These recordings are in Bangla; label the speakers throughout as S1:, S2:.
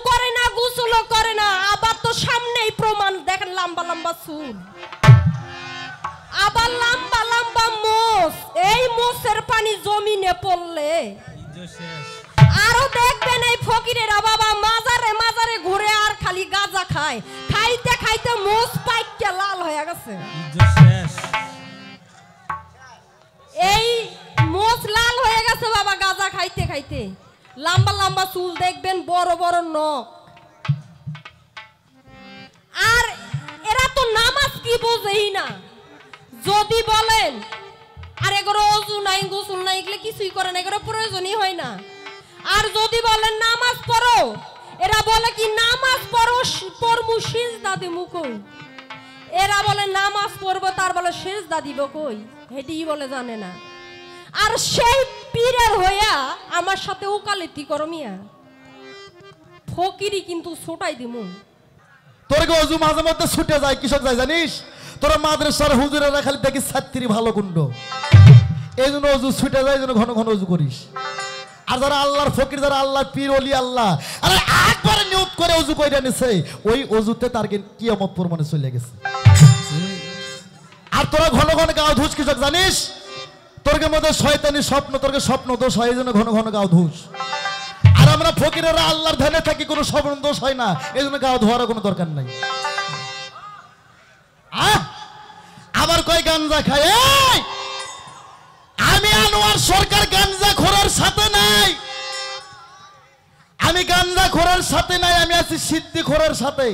S1: করে না, গোসলও করে না, আবার তো সামনেই প্রমাণ দেখেন লম্বা লম্বা চুল, আবার লম্বা লম্বা মোষ। এই মোষের পানি জমিনে পড়লে আরো দেখবেন এই ফকিরেরা বাবা মাজারে মাজারে ঘুরে আর খালি গাঁজা খায়, খাইতে খাইতে মোষ পাইকে লাল হয়ে গেছে। এই মোষ লাল হয়ে গেছে বাবা গাঁজা খাইতে খাইতে। লম্বা লম্বা চুল দেখবেন, বড় বড় নখ। আর এরা তো নামাজ কি বোঝেই না। যদি বলেন আর এগুলো অজু নাই গোসল নাই এগুলো কিছুই করে না, এগুলো প্রয়োজনই হয় না। আর যদি বলেন নামাজ পড়ো, এরা বলে কি নামাজ পড়ো পড়মু সিজদা দিমু কই। এরা বলে নামাজ পড়বো, তার বলে সিজদা দিব কই, হেডি বলে জানে না। আর সেই পীরের হইয়া আমার সাথে ওকালতি করো মিয়া, ফকিরি কিন্তু ছোটাই দিমু।
S2: তোর অজু মাঝে মধ্যে ছুটে যায়, কৃষক যায় জানিস? তোরা মাদ্রাসার হুজুরেরা খালি দেখি ছাত্রী ভালো কুণ্ড, এই জন্য অজু ছুটে যায়, জন্য ঘন ঘন অজু করিস। আর যারা আল্লাহর ফকির, যারা আল্লাহর পীর ওলি আল্লাহ, আরে একবারে নিয়ত করে অজু কইরা নিছে, ওই অজুতে তার কিয়ামত প্রমাণে চলে গেছে। আর তোরা ঘন ঘন গাও ধুস, কৃষক জানিস? তোরকে মধ্যে শয়তানি স্বপ্ন, তোরকে স্বপ্ন দোষ হয়, এই জন্য ঘন ঘন গাও ধুস। আর আমরা ফকিরেরা আল্লাহর ধ্যানে থাকি, কোনো স্বপ্ন দোষ হয় না, এই জন্য গাও ধোয়ারও কোনো দরকার নাই। আবার কয় গাঞ্জা খায়। আমি আনোয়ার সরকার গাঞ্জা খোরের সাথে নাই, আমি গাঞ্জা খোরের সাথে নাই, আমি আছি সিদ্ধি খোরের সাথে।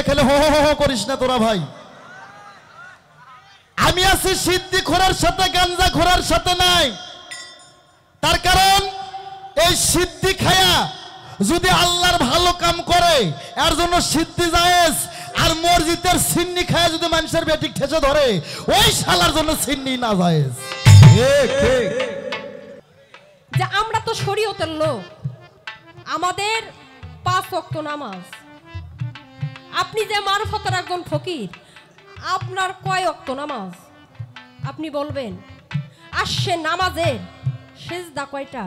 S2: খালি হো হো হো করিস না তোরা ভাই, আমি আছি সিদ্ধি খোরের সাথে, গাঞ্জা খোরের সাথে নাই। তার কারণ এই সিদ্ধি খায়া যদি আল্লাহর ভালো কাম করে এর জন্য সিদ্ধি জায়েজ, আর মসজিদের সিন্নি খায় যদি মানুষের বেটিক ঠেসে ধরে ওই শালার জন্য সিন্নি না জায়েজ।
S1: যে আমরা তো শরীয়তের লোক, আমাদের 5 ওয়াক্ত নামাজ। আপনি যে মারফতের একজন ফকির, আপনার কয় ওয়াক্ত নামাজ আপনি বলবেন? আসছে নামাজের সিজদা কয়টা,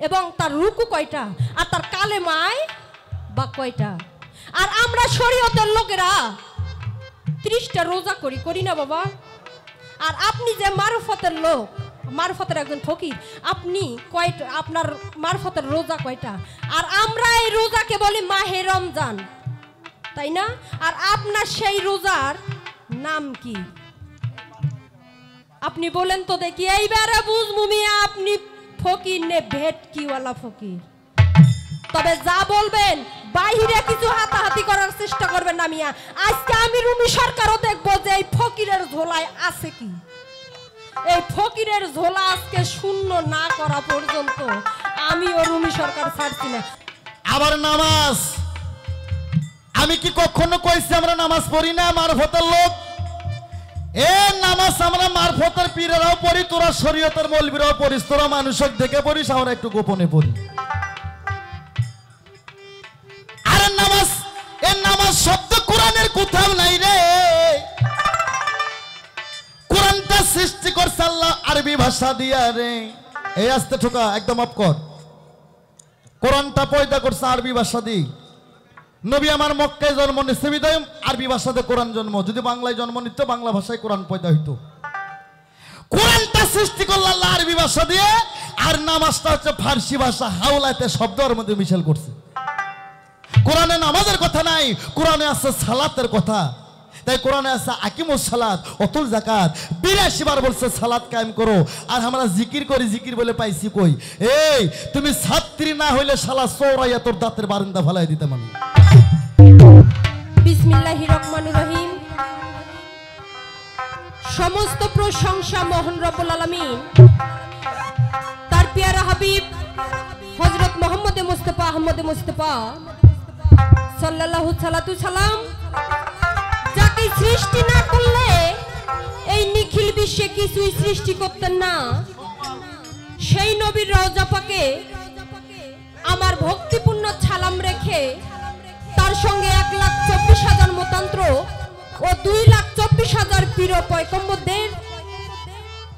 S1: এবং তার রুকু কয়টা, আর তার কালেমায় বা কয়টা? আর আমরা শরীয়তের লোকেরা 30টা রোজা করি না বাবা? আর আপনি যে মারফতের লোক, মারফতের একজন ফকির, আপনি কয়টা, আপনার মারফতের রোজা কয়টা? আর আমরা এই রোজাকে বলি মাহে রমজান, তাই না? আর আপনার সেই রোজার নাম কি আপনি বলেন তো দেখি। এইবারে বুঝবো মিয়া আপনি ফকির নে ভেটকিওয়ালা ফকির। তবে যা বলবেন বাইরে কিছু হাতাহাতি করার চেষ্টা করবেন না মিয়া। আজকে আমি রুমি সরকারও দেখবো যে এই ফকিরের ঝোলায় আছে কি। এই ফকিরের ঝোলা আজকে শূন্য না করা পর্যন্ত আমিও রুমি সরকার ছাড়ছি না।
S2: আবার নামাজ, আমি কি কখনো কইছি আমরা নামাজ পড়ি না? মারফতের লোক নামাজ আমরা মারফতের পীরেরাও পড়ি, তোরা শরীয়তের মৌলবীরাও পড়িস, তোরা মানুষক দেখে পড়িস, আমরা একটু গোপনে পড়ি। আরে নামাজ, এই নামাজ শব্দ কোরআনের কোথাও নাই রে। কোরআনটা সৃষ্টি করছে আল্লাহ আরবি ভাষা দিয়া রে। এই আস্তে ঠোকা একদম অফ কর। কোরআনটা পয়দা করছে আরবি ভাষা দিয়ে। নবী আমার মক্কায় জন্ম নিচ্ছে বিদায় আরবি ভাষাতে কোরআন জন্ম, যদি বাংলায় জন্ম নিত বাংলা ভাষায় কোরআন পয়দা হইতো। কোরআনটা সৃষ্টি করল আল্লাহ আরবি ভাষা দিয়ে, আর নামাজটা হচ্ছে ফার্সি ভাষা, হাওলাতে শব্দের মধ্যে মিশেল করছে। কোরআনে নামাজের কথা নাই, কোরআনে আছে সালাতের কথা। তাই কোরআনে আছে আকিমুস সালাত অতুল যাকাত, 82 বার বলছে সালাত কায়েম করো। আর আমরা জিকির করি, জিকির বলে পাইছি কই? এই তুমি ছাত্রী না হইলে শালা চৌরাইয়া তোর দাঁতের বারান্দা ফালাই দিতে মানে।
S1: বিসমিল্লাহির রহমানির রহিম। সমস্ত প্রশংসা মহান রব্বুল আলামিন তার প্যারা হাবিব হযরত মুহাম্মদ মুস্তাফা আহমদ মুস্তাফা সাল্লাল্লাহু সালাতু সালাম, যাকে সৃষ্টি না করলে এই নিখিল বিশ্বে কিছুই সৃষ্টি করতেন না, সেই নবীর রওজা পাকে আমার ভক্তিপূর্ণ সালাম রেখে তার সঙ্গে 1,24,000 মতান্তর ও 2,24,000 প্রিয় পয়গম্বরদের,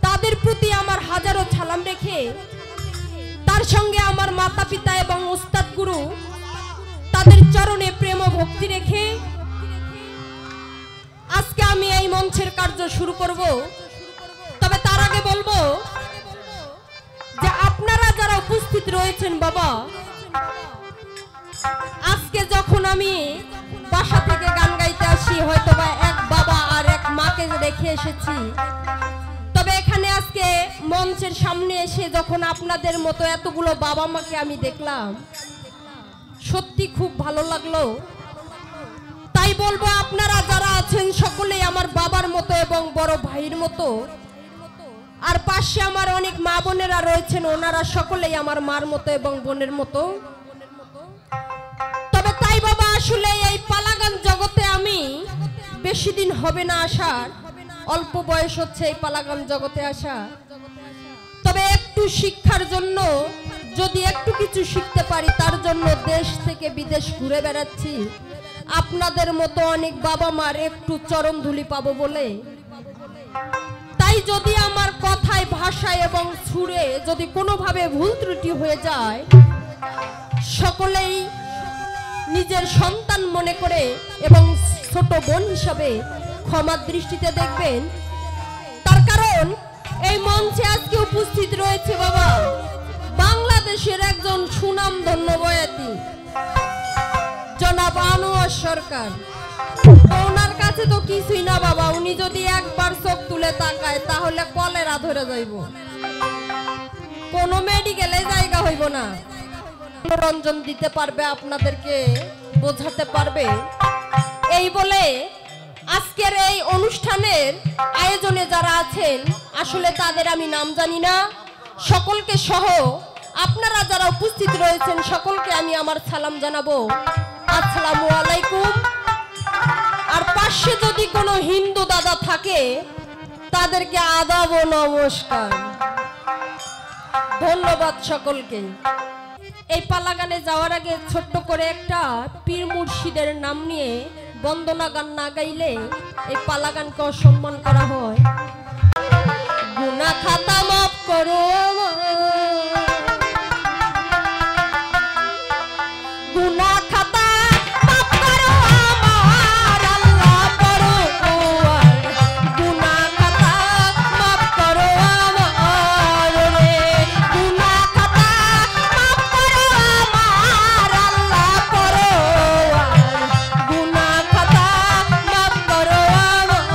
S1: তাদের প্রতি আমার হাজারো সালাম রেখে তার সঙ্গে আমার মাতা পিতা এবং উস্তাদ গুরু তাদের চরণে প্রেম ও ভক্তি রেখে আজকে আমি এই মঞ্চের কার্য শুরু করব। তবে তার আগে বলবো যে আপনারা যারা উপস্থিত রয়েছেন বাবা, আজকে যখন আমি বাসা থেকে গান গাইতে আসি হয়তো বা এক বাবা আর এক মাকে রেখে এসেছি, তবে এখানে আজকে মঞ্চের সামনে এসে যখন আপনাদের মতো এতগুলো বাবা মাকে আমি দেখলাম, সত্যি খুব ভালো লাগলো। তাই বলবো আপনারা যারা আছেন সকলেই আমার বাবার মতো এবং বড় ভাইয়ের মতো, আর পাশে আমার অনেক মা বোনেরা রয়েছেন, ওনারা সকলেই আমার মার মতো এবং বোনের মতো। তবে তাই বাবা আসলে এই পালাগান জগতে আমি বেশি দিন হবে না আসার, অল্প বয়স হচ্ছে এই পালাগান জগতে আসা। তবে একটু শিক্ষার জন্য যদি একটু কিছু শিখতে পারি তার জন্য দেশ থেকে বিদেশ ঘুরে বেড়াচ্ছি, আপনাদের মতো অনেক বাবা মার একটু চরণ ধুলি পাবো বলে। তাই যদি আমার কথায় ভাষায় এবং সুরে যদি কোনোভাবে ভুল ত্রুটি হয়ে যায়, সকলেই নিজের সন্তান মনে করে এবং ছোট বোন হিসাবে ক্ষমার দৃষ্টিতে দেখবেন। তার কারণ এই মঞ্চে আজকে উপস্থিত রয়েছে বাবা বাংলাদেশের একজন সুনামধন্য বয়াতি জনাব আনোয়ার সরকার। ওনার কাছে তো কিছুই না বাবা, উনি যদি একবার চোখ তুলে তাকায় তাহলে কলেরা ধরে যাইব, কোনো মেডিকেলে জায়গা হইব না, মনোরঞ্জন দিতে পারবে, আপনাদেরকে বোঝাতে পারবে। এই বলে আজকের এই অনুষ্ঠানের আয়োজনে যারা আছেন আসলে তাদের আমি নাম জানি না, সকলকে সহ আপনারা যারা উপস্থিত রয়েছেন সকলকে আমি আমার সালাম জানাবো, আসসালামু আলাইকুম। আর পাশে যদি কোনো হিন্দু দাদা থাকে তাদেরকে আদাব ও নমস্কার, ধন্যবাদ সকলকে। এই পালাগানে যাওয়ার আগে ছোট্ট করে একটা পীর মুর্শিদের নাম নিয়ে বন্দনা গান না গাইলে এই পালাগানকে অসম্মান করা হয়। গুনাহ খাতা মাফ করো, গুনাহ খাতা মাফ করো আমার আল্লাহ পরোয়ার, গুনাহ খাতা মাফ করো আমার রে, গুনাহ খাতা মাফ করো আমার আল্লাহ পরোয়ার, গুনাহ খাতা মাফ করো আমার।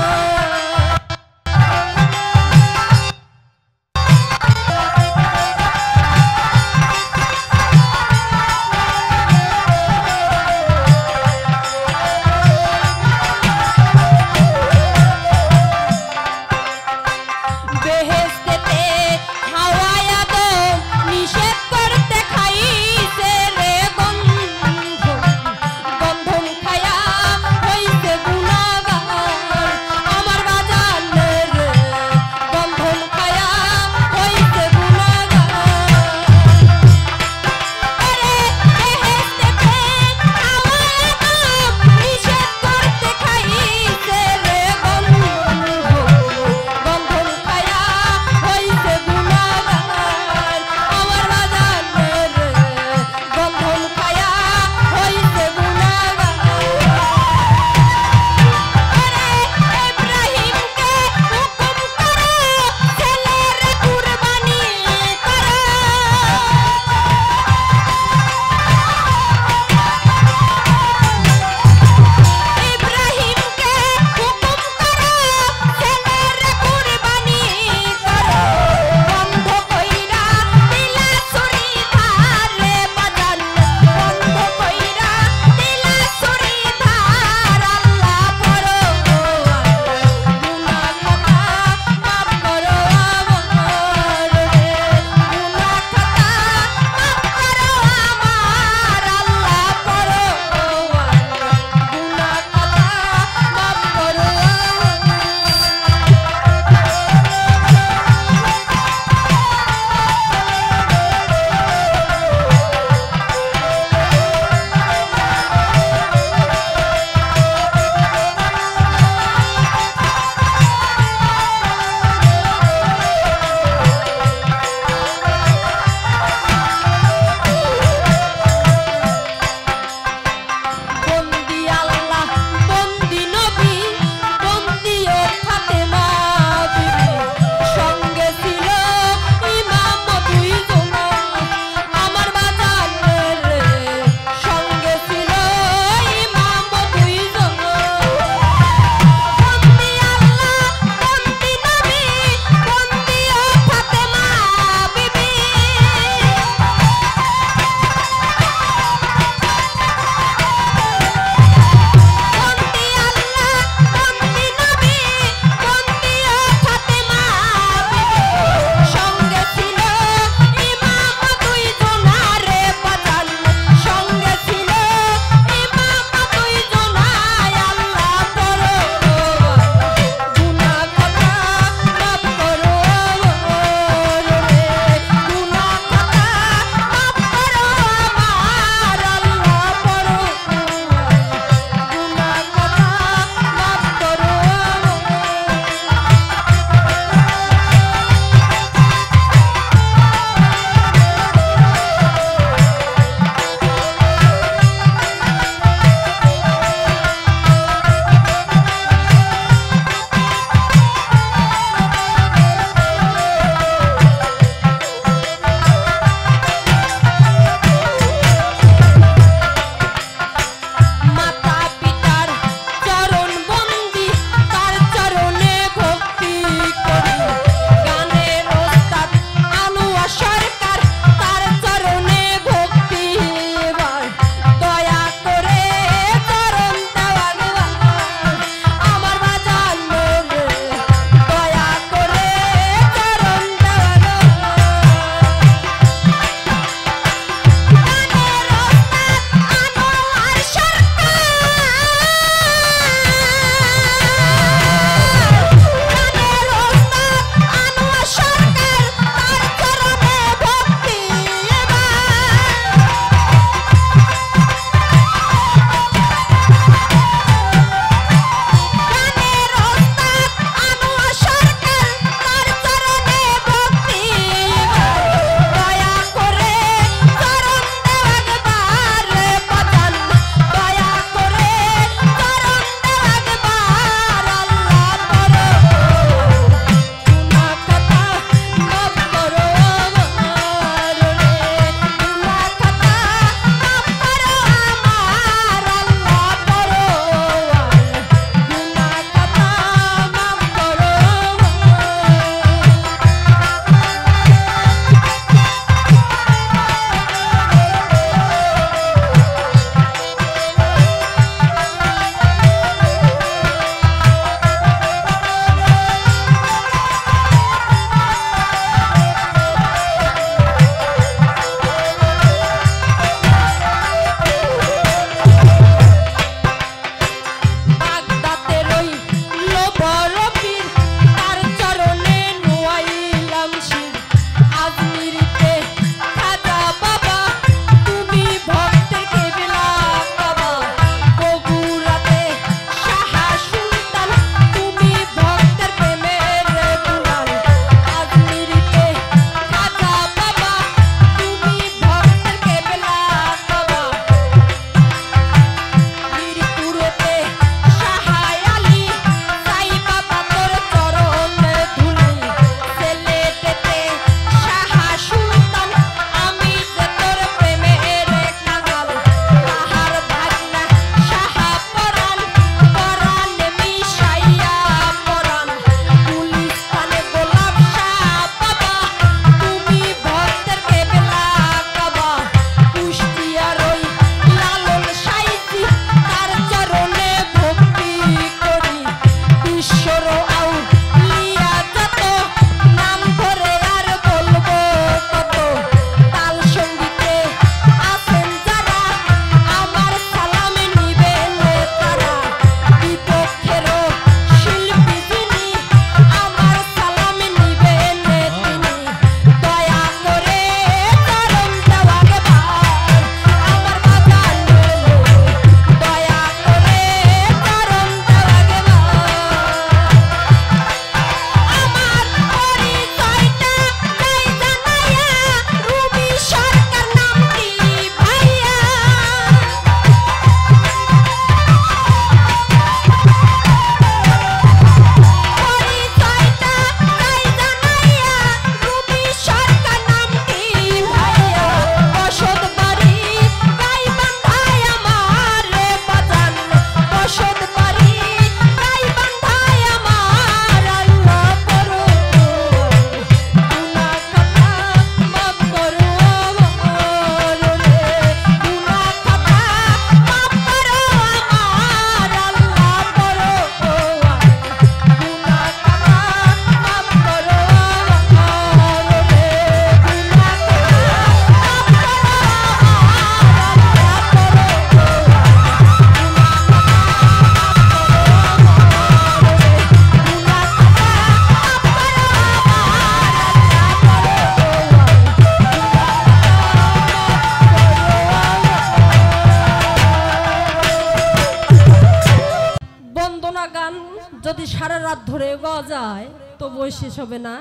S1: তবুও শেষ হবে না,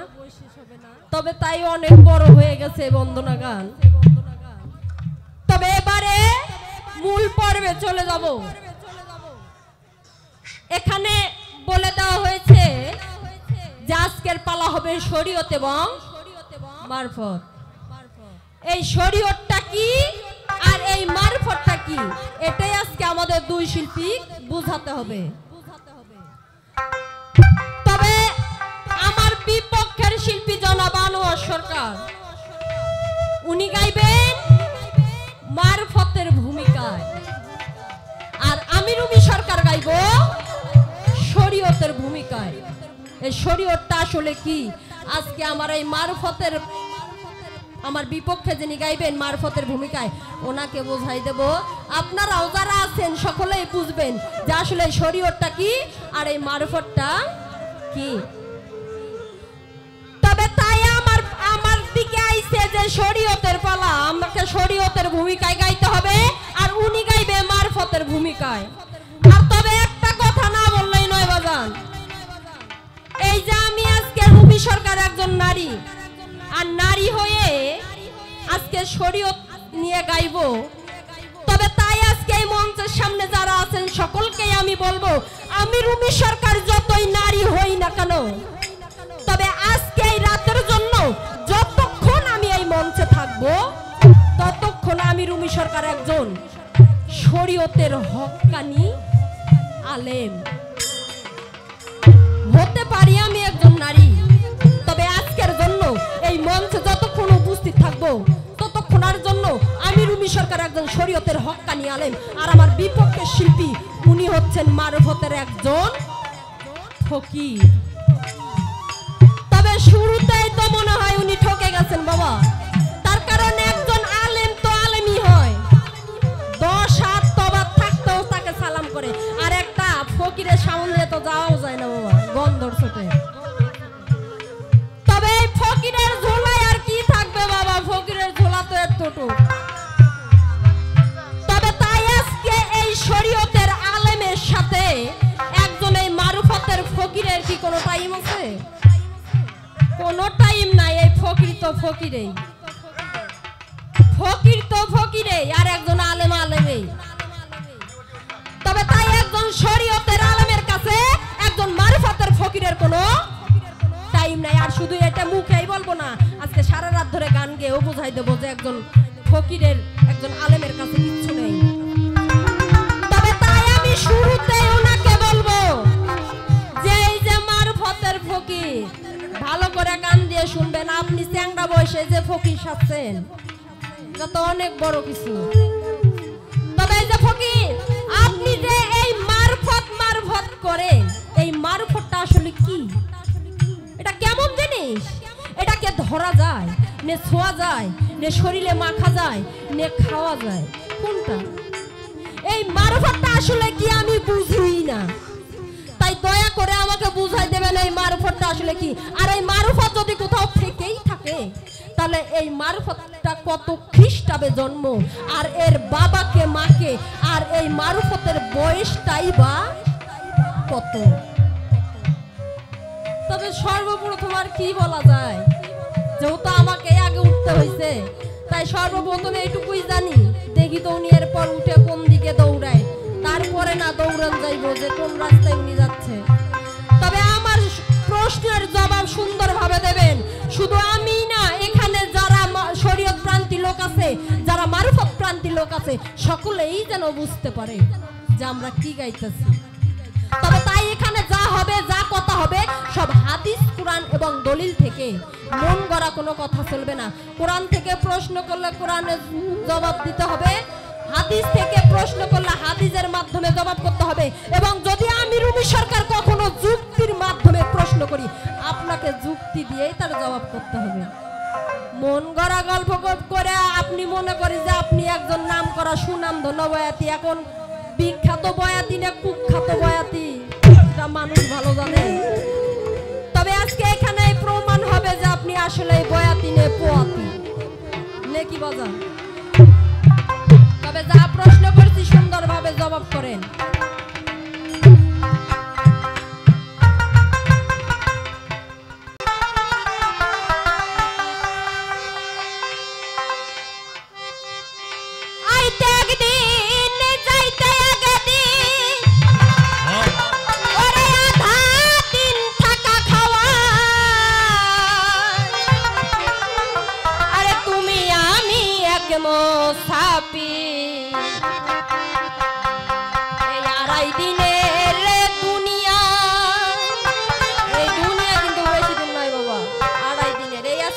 S1: তবে তাই অনেক বড় হয়ে গেছে বন্দনা গান। তবে এবারে মূল পর্বে চলে যাব। এখানে বলে দেওয়া হয়েছে যে আজকের পালা হবে শরীয়ত এবং মারফত। এই শরীয়তটা কি আর এই মারফতটা কি, এটাই আজকে আমাদের দুই শিল্পী বুঝাতে হবে। তবে আমার বিপক্ষের শিল্পী জনাব আনোয়ার সরকার, উনি গাইবেন মারফতের ভূমিকায়, আর আমি রুমি সরকার গাইব শরীয়তের ভূমিকায়। এই শরীয়তটা আসলে কি আজকে আমার এই মারফতের, আমার বিপক্ষে যিনি গাইবেন মারফতের ভূমিকায়, ওনাকে বোঝাই দেব। আপনারাও যারা আছেন সকলেই বুঝবেন যে আসলে শরীয়তটা কি আর এই মারফতটা কি। তবে তাই আমার দিকে আইছে যে শরীয়তের পালা, আমাকে শরীয়তের ভূমিকায় গাইতে হবে আর উনি গাইবে মারফতের ভূমিকায়। আর তবে একটা কথা না বললেই নয় বাজান, এই যে আমি আজকে রুমি সরকার একজন নারী, আর নারী হয়ে আজকে শরীয়ত নিয়ে গাইব। তবে তাই আজকে এই মঞ্চের সামনে যারা আছেন সকলকেই আমি বলবো, আমি রুমি সরকার যতই নারী হই না কেন, তবে আজকে এই রাতের জন্য যতক্ষণ আমি এই মঞ্চে থাকবো ততক্ষণ আমি রুমি সরকার একজন শরীয়তের হক্কানি আলেম। হতে পারি আমি একজন নারী, তবে আজকের জন্য এই মঞ্চে যতক্ষণ উপস্থিত থাকবো ততক্ষণের জন্য আমি রুমি সরকার একজন শরীয়তের হক্কানি আলেম। আর আমার বিপক্ষের শিল্পী উনি হচ্ছেন মারফতের একজন ফকির। তবে শুরুতেই তো মনে হয় উনি ঠকে গেছেন বাবা, তার কারণ একজন আলেম তো আলেমই হয়, 10 হাত তবা থাকতেও তাকে সালাম করে, আর একটা ফকিরের সামনে তো যাওয়াও যায় না বাবা, গন্ধর ছোটে। তবে এই ফকিরের ঝোলায় আর কি থাকবে বাবা, ফকিরের ঝোলা তো এতটুকু। তবে তাই আজকে এই শরীয়তের আলেমের সাথে একজন এই মারফতের ফকিরের কি কোনো টাইম আছে? কোনো টাইম নাই। এই ফকির তো ফকিরেই, ফকির তো ফকিরেই, আর একজন আলেম আলেমেই। তবে তাই একজন শরীয়তের আলেমের কাছে একজন মারফতের ফকিরের কোনো টাইম নাই। আর শুধু এটা মুখেই বলবো না, আজকে সারা রাত ধরে গান গেয়েও বোঝাই দেবো যে একজন ফকিরের, একজন আলেমের কাছে কিচ্ছু নেই। তবে তাই আমি শুরুতেই ওনাকে বলবো যে এই যে মারফতের ফকির, ভালো করে কান দিয়ে শুনবেন। আপনি চ্যাংড়া বয়সে যে ফকির সাজছেন এটা তো অনেক বড় কিছু। তবে এই যে ফকির, আপনি যে এই মারফত করেন, এই মারফতটা আসলে কি? এটা কেমন জিনিস? এটাকে ধরা যায় নে, ছোঁয়া যায় নে, শরীরে মাখা যায় নে, খাওয়া যায়, কোনটা? এই মারফতটা আসলে কি আমি বুঝিই না, তাই দয়া করে আমাকে বুঝাই দেবেন এই মারফতটা আসলে কি। আর এই মারফত যদি কোথাও থেকেই থাকে তাহলে এই মারফতটা কত খ্রিস্টাব্দে জন্ম, আর এর বাবাকে মাকে, আর এই মারফতের বয়সটাই বা কত? তবে সর্বপ্রথম আর কি বলা যায়, যেহেতু আমাকে আগে উঠতে হয়েছে তাই সর্বপ্রথমে এইটুকুই জানি, দেখি তো উনি এরপর উঠে কোন দিকে দৌড়ায়, তারপরে না দৌড়ান যাইব যে কোন রাস্তায় উনি যাচ্ছে। তবে আমার প্রশ্নের জবাব সুন্দরভাবে দেবেন শুধু আমি না, এখানে যারা শরীয়ত প্রান্তি লোক আছে, যারা মারফত প্রান্তি লোক আছে, সকলেই যেন বুঝতে পারে যে আমরা কি গাইতেছি। তবে তাই এখানে যা হবে, যা কথা হবে সব হাদিস, কোরআন এবং দলিল থেকে, মন গড়া কোনো কথা চলবে না। কোরআন থেকে প্রশ্ন করলে কোরআনের জবাব দিতে হবে, হাদিস থেকে প্রশ্ন করলে হাদিসের মাধ্যমে জবাব করতে হবে, এবং যদি আমি রুমি সরকার কখনো যুক্তির মাধ্যমে প্রশ্ন করি, আপনাকে যুক্তি দিয়েই তার জবাব করতে হবে। মন গড়া গল্প করে আপনি মনে করি যে আপনি একজন নাম করা সুনামধন্য বয়াতি, এখন বিখ্যাত বয়াতি না কুখ্যাত বয়াতি এটা মানুষ ভালো জানে। তবে আজকে এখানে প্রমাণ হবে যে আপনি আসলে বয়াতি নে পোয়াতি নে, কি বাজান? তবে যা প্রশ্ন করছি সুন্দরভাবে জবাব করেন।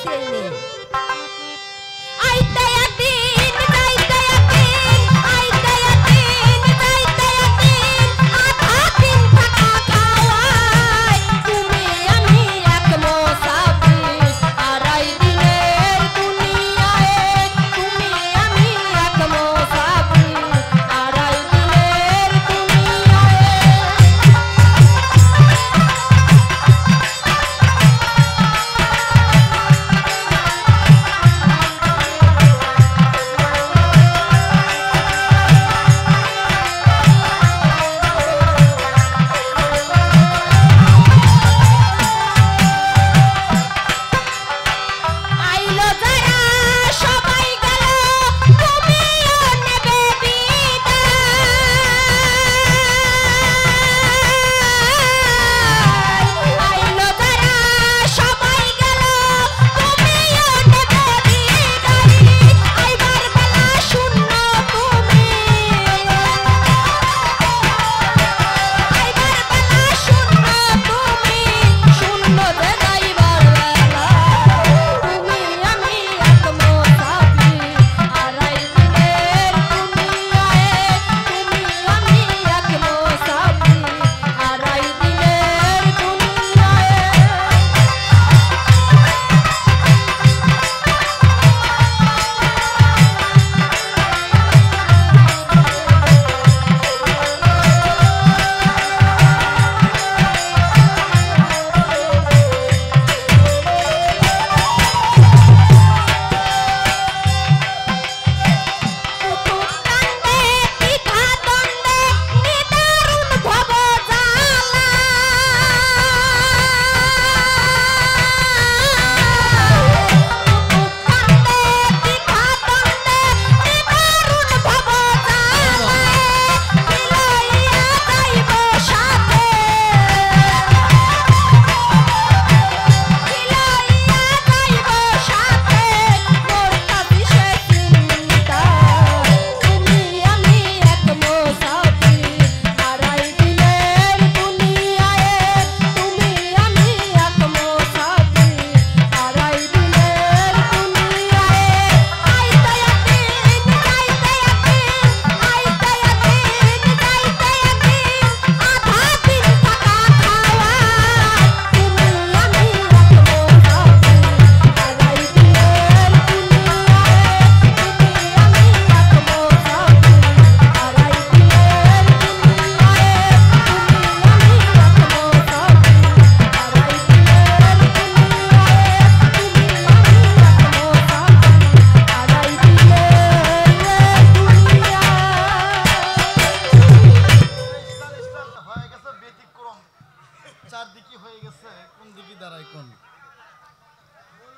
S1: ছিঁড়ে নে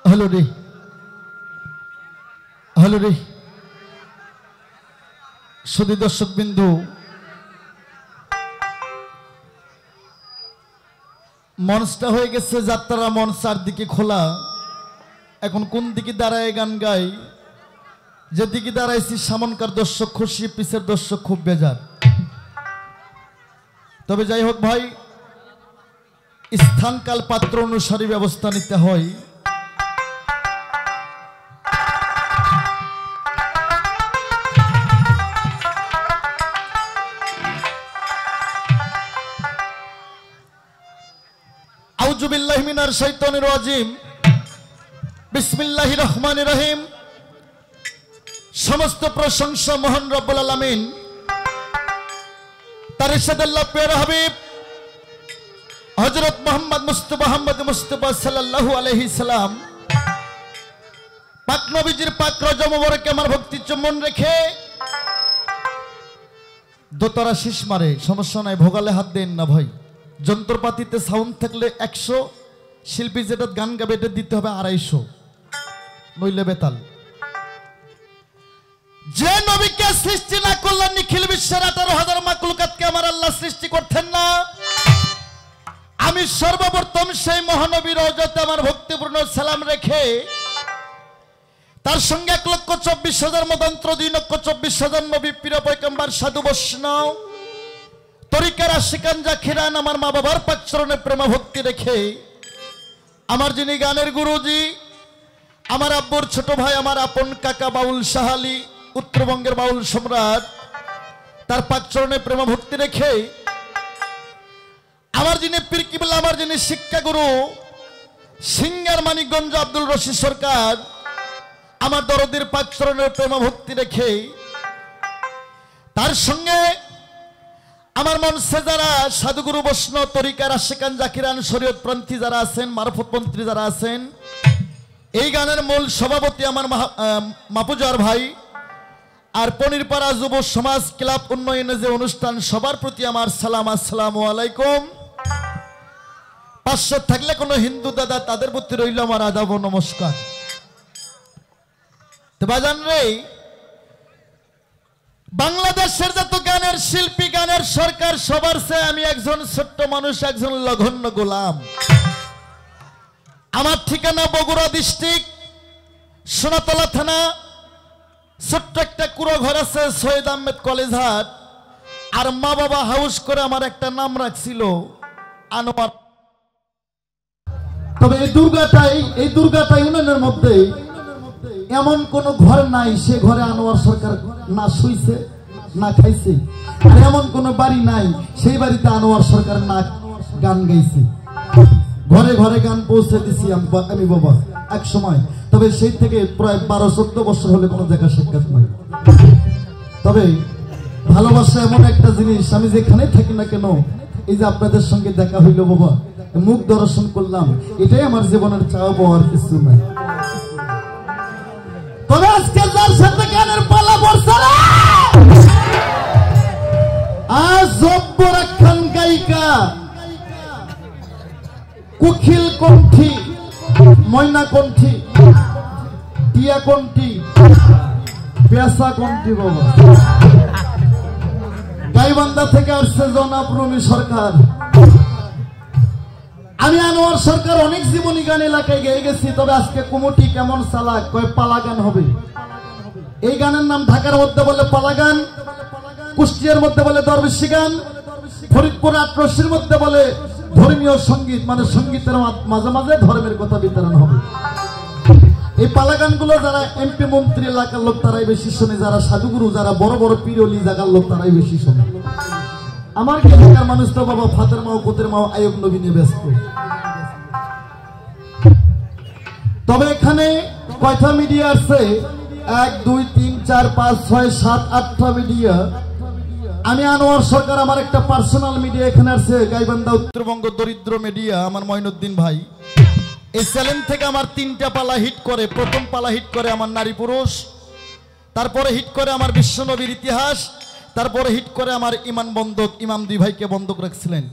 S2: হ্যালো রে হ্যালো রে সুধী দর্শক বিন্দু মঞ্চটা হয়ে গেছে যাত্রা মঞ্চ চারদিকে খোলা এখন কোন দিকে দাঁড়ায় গান গাই যেদিকে দাঁড়াইছি সামনকার দর্শক খুশি পিছের দর্শক খুব বেজার তবে যাই হোক ভাই স্থানকাল পাত্র অনুসারে ব্যবস্থা নিতে হয় আউযু বিল্লাহি মিনাশ শাইতানির রাজিম বিসমিল্লাহির রহমানির রহিম সমস্ত প্রশংসা মহান রব্বুল আলামিন তার ইরশাদ আল্লাহ প্রিয় হাবিব হযরত মুহাম্মদ মুস্তাফা সাল্লাল্লাহু আলাইহি সাল্লাম পাক নবীজির পাক রওজা মোবারকে আমার ভক্তি চুম্বন রেখে দোতারা শীষ মারে সমস্যা নাই ভোগালে হাত দেন না ভাই যন্ত্রপাতিতে সাউন্ড থাকলে 100 শিল্পী যেটা গান গাবে এটা দিতে হবে 250 নইলে বেতাল যে নবীকে সৃষ্টি না করলেন নিখিল বিশ্বের 18,000 মাখলুকাতকে আমার আল্লাহ সৃষ্টি করতেন না আমি সর্বপ্রথম সেই মহানবী রওজাতে আমার ভক্তিপূর্ণ সালাম রেখে তার সঙ্গে 1,24,000 মদন্ত্র 2,24,000 নবী প্রিয় পয়গম্বর সাধু বৈষ্ণব তরিকার আশিকান জাকিরান আমার মা বাবার পাক চরণে প্রেম ভক্তি রেখে আমার যিনি গানের গুরুজি আমার আব্বুর ছোট ভাই, আমার আপন কাকা বাউল শাহালি, উত্তরবঙ্গের বাউল সম্রাট, তার পাক চরণে প্রেম ভক্তি রেখে আমার যিনি পীর কিবলা, আমার যিনি শিক্ষাগুরু সিঙ্গার মানিকগঞ্জ আব্দুল রশিদ সরকার, আমার দরদির পাক চরণের প্রেম ভক্তি রেখে তার সঙ্গে আমার মনসে যারা সাধুগুরু বৈষ্ণব তরিকার আশিকান জাকিরান শরীয়তপন্থী যারা আছেন, মারফতপন্থী যারা আছেন, এই গানের মূল সভাপতি আমার মাপুজার ভাই, আর পনিরপাড়া যুব সমাজ ক্লাব উন্নয়নে যে অনুষ্ঠান, সবার প্রতি আমার সালাম, আসসালামু আলাইকুম। 500 থাকলে কোনো হিন্দু দাদা, তাদের প্রতি রইল আমার আদাব ও নমস্কার। তো বাজান রে, বাংলাদেশের যত গানের শিল্পী, গানের সরকার, সবার চেয়ে আমি একজন ছোট্ট মানুষ, একজন লঘন্য গোলাম। আমার ঠিকানা বগুড়া ডিস্ট্রিক্ট, সোনাতলা থানা, ছোট্ট একটা কুড়ো ঘর আছে, সৈয়দ আহমেদ কলেজ হাট। আর মা বাবা হাউস করে আমার একটা নাম রাখছিল আনোয়ার। তবে এই দুর্গাটাই উনানের মধ্যে এমন কোন ঘর নাই সে ঘরে আনোয়ার সরকার না শুইছে না খাইছে, আর এমন কোন বাড়ি নাই সেই বাড়িতে আনোয়ার সরকার না গান গাইছে। ঘরে ঘরে গান পৌঁছে দিছি আমি বাবা এক সময়। তবে সেই থেকে প্রায় 12-14 বছর হলে কোনো দেখা সাক্ষাৎ নাই। তবে ভালোবাসা এমন একটা জিনিস, আমি যেখানে থাকি না কেন, এই যে আপনাদের সঙ্গে দেখা হইল বাবা, মুখ দর্শন করলাম, এটাই আমার জীবনের চাওয়া পাওয়ার কিছু নাই। তবে আজকে যার সাথে গানের পালা পড়ছে না, আজ জব্বরাখান গায়িকা, কুখিল কণ্ঠী, ময়না কণ্ঠী, টিয়া কণ্ঠী, পেশা কণ্ঠী বাবা, গাইবান্ধা থেকে আসছে জনাব রুমি সরকার। আমি আনোয়ার সরকার অনেক জীবনী গান এলাকায় গেয়ে গেছি। তবে আজকে কুমুটি কেমন চালাক, কয় পালা গান হবে। এই গানের নাম ঢাকার মধ্যে বলে পালা গান, কুষ্টিয়ার মধ্যে বলে দরবেশি গান, ফরিদপুর আটরশির মধ্যে বলে ধর্মীয় সঙ্গীত, মানে সঙ্গীতের মাঝে মাঝে ধর্মের কথা বিতরণ হবে। এই পালা গানগুলো যারা এমপি মন্ত্রী এলাকার লোক তারাই বেশি শোনে, যারা সাধুগুরু, যারা বড় বড় পীরলি জায়গার লোক তারাই বেশি শোনে। আমার কি এলাকার মানুষ তো বাবা ফাতের মাও, কোতের মাও, আয়ব নবী নিয়ে ব্যস্ত। তবে এখানে কয়টা মিডিয়া আছে? 1, 2, 3, 4, 5, 6, 7, 8টা মিডিয়া। আমি আনোয়ার সরকার, আমার একটা পার্সোনাল মিডিয়া এখানে আছে, গাইবান্ধা উত্তরবঙ্গ দরিদ্র মিডিয়া, আমার মঈনুদ্দিন ভাই। এই চ্যানেল থেকে আমার 3টা পালা হিট করে। প্রথম পালা হিট করে আমার নারী পুরুষ, তারপরে হিট করে আমার বিশ্বনবীর ইতিহাস, তারপরে হিট করে আমার ইমান বন্ধক, ইমাম 2 ভাইকে বন্ধক রাখছিলেন।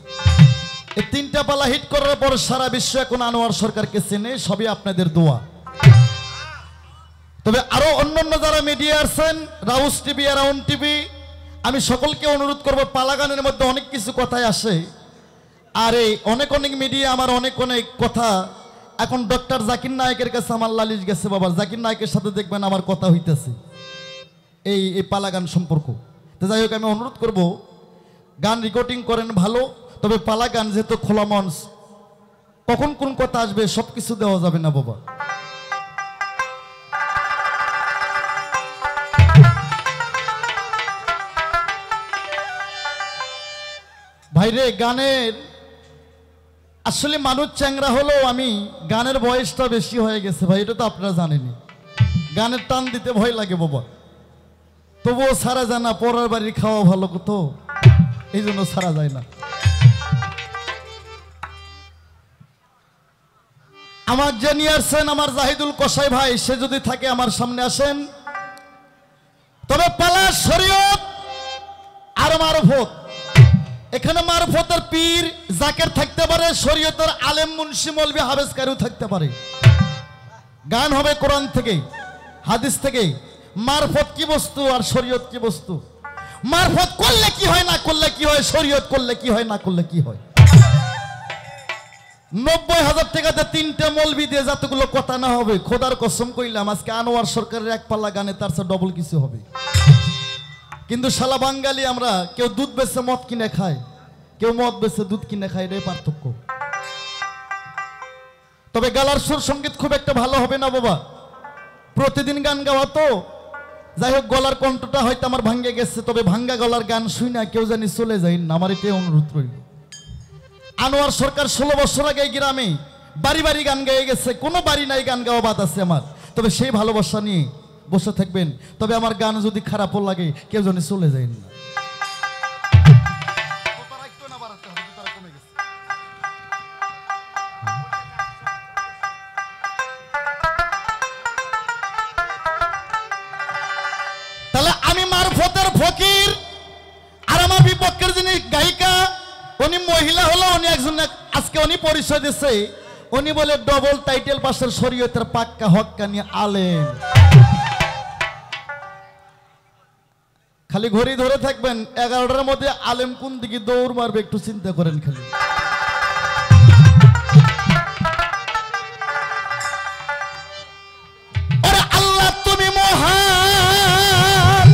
S2: এই 3টা পালা হিট করার পর সারা বিশ্ব এখন আনোয়ার সরকারকে চেনে, সবই আপনাদের দোয়া। তবে আরো অন্যান্য যারা মিডিয়া আছেন, রাউস টিভি, রাউন্ড টিভি, আমি সকলকে অনুরোধ করব, পালা গানের মধ্যে অনেক কিছু কথাই আসে, আর এই অনেক মিডিয়া আমার অনেক কথা। এখন ডক্টর জাকির নায়েকের কাছে আমার লালিশ গেছে বাবা, জাকির নায়েকের সাথে দেখবেন আমার কথা হইতেছে এই পালা গান সম্পর্ক। তো যাই হোক, আমি অনুরোধ করব, গান রেকর্ডিং করেন ভালো, তবে পালা গান যেহেতু খোলা মঞ্চ, কখন কোন কথা আসবে সবকিছু দেওয়া যাবে না বাবা। ভাইরে, গানের আসলে মানুষ চ্যাংরা হলেও আমি গানের বয়সটা বেশি হয়ে গেছে ভাই, এটা তো আপনারা জানেনই। গানের টান দিতে ভয় লাগে বাবা, তবুও সারা যায় না। পরের বাড়ির খাওয়া ভালো কত, এই জন্য সারা যায় না। আমার যে নিয়ে আসছেন আমার জাহিদুল কসাই ভাই, সে যদি থাকে আমার সামনে আসেন। তবে পালা শরীয়ত আর মারফত, এখানে মারফতের পীর জাকের থাকতে পারে, শরীয়তের আলেম মুন্সি মৌলবি হাফেজ কারিও থাকতে পারে। গান হবে কোরআন থেকে, হাদিস থেকে। মারফত কি বস্তু আর শরীয়ত কি বস্তু? মারফত করলে কি হয়, না করলে কি হয়, শরীয়ত করলে কি হয়, না করলে কি হয়। 90,000 টাকাতে 3টে মৌলবি দিয়ে যতগুলো কথা না হবে, খোদার কসম কইলাম আজকে আনোয়ার সরকারের এক পাল্লা গানে তার চেয়ে ডবল কিছু হবে। কিন্তু শালা বাঙালি আমরা, কেউ দুধ বেচে মদ কিনে খায়, কেউ মদ বেচে দুধ কিনে খায়, এটাই পার্থক্য। তবে গালার সুর সঙ্গীত খুব একটা ভালো হবে না বাবা, প্রতিদিন গান গাওয়া তো, যাই হোক গলার কণ্ঠটা হয়তো আমার ভাঙ্গে গেছে, তবে ভাঙ্গা গলার গান শুই না কেউ জানি চলে যাই না, আমার এটাই অনুরোধ করি। আনোয়ার সরকার 16 বছর আগে গ্রামে বাড়ি বাড়ি গান গেয়ে গেছে, কোনো বাড়ি নাই গান গাওয়া বাদ আছে আমার, তবে সেই ভালোবাসা নিয়ে বসে থাকবেন। তবে আমার গান যদি খারাপও লাগে কেউ জানি চলে যায় না। তাহলে আমি মারফতের ফকির, আর আমার বিপক্ষের যিনি গায়িকা উনি মহিলা হলো, উনি একজন আজকে উনি পরিচয় দিচ্ছে, উনি বলে ডবল টাইটেল পাশের শরীয়তের পাক্কা হক্কানি আলেম। খালি ঘড়ি ধরে থাকবেন 11টার মধ্যে আলেম কোন দিকে দৌড় মারবে একটু চিন্তা করেন খালি। ওরে আল্লাহ তুমি মহান,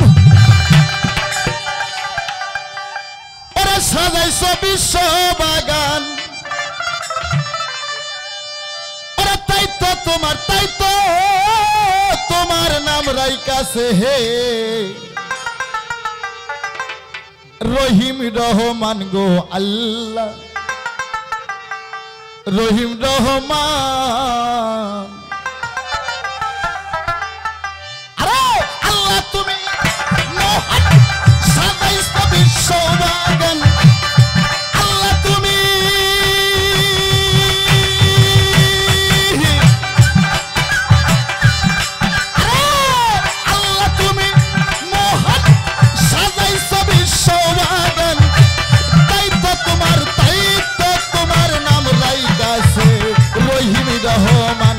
S2: ওরে সাজাইছো বিশ্ব বাগান, ওরে তাই তো তোমার নাম রাইকাছে হে রহিম রহমান গো আল্লাহ, রহিম রহমান। আরে আল্লাহ তুমি মহান, সাজাইছো বিশ্ব বাগান, আল্লাহ তুমি মহান, সাজাইছো বিশ্ব বাগান, তাই তো তোমার নাম রাইকাছে রহিম রহমান।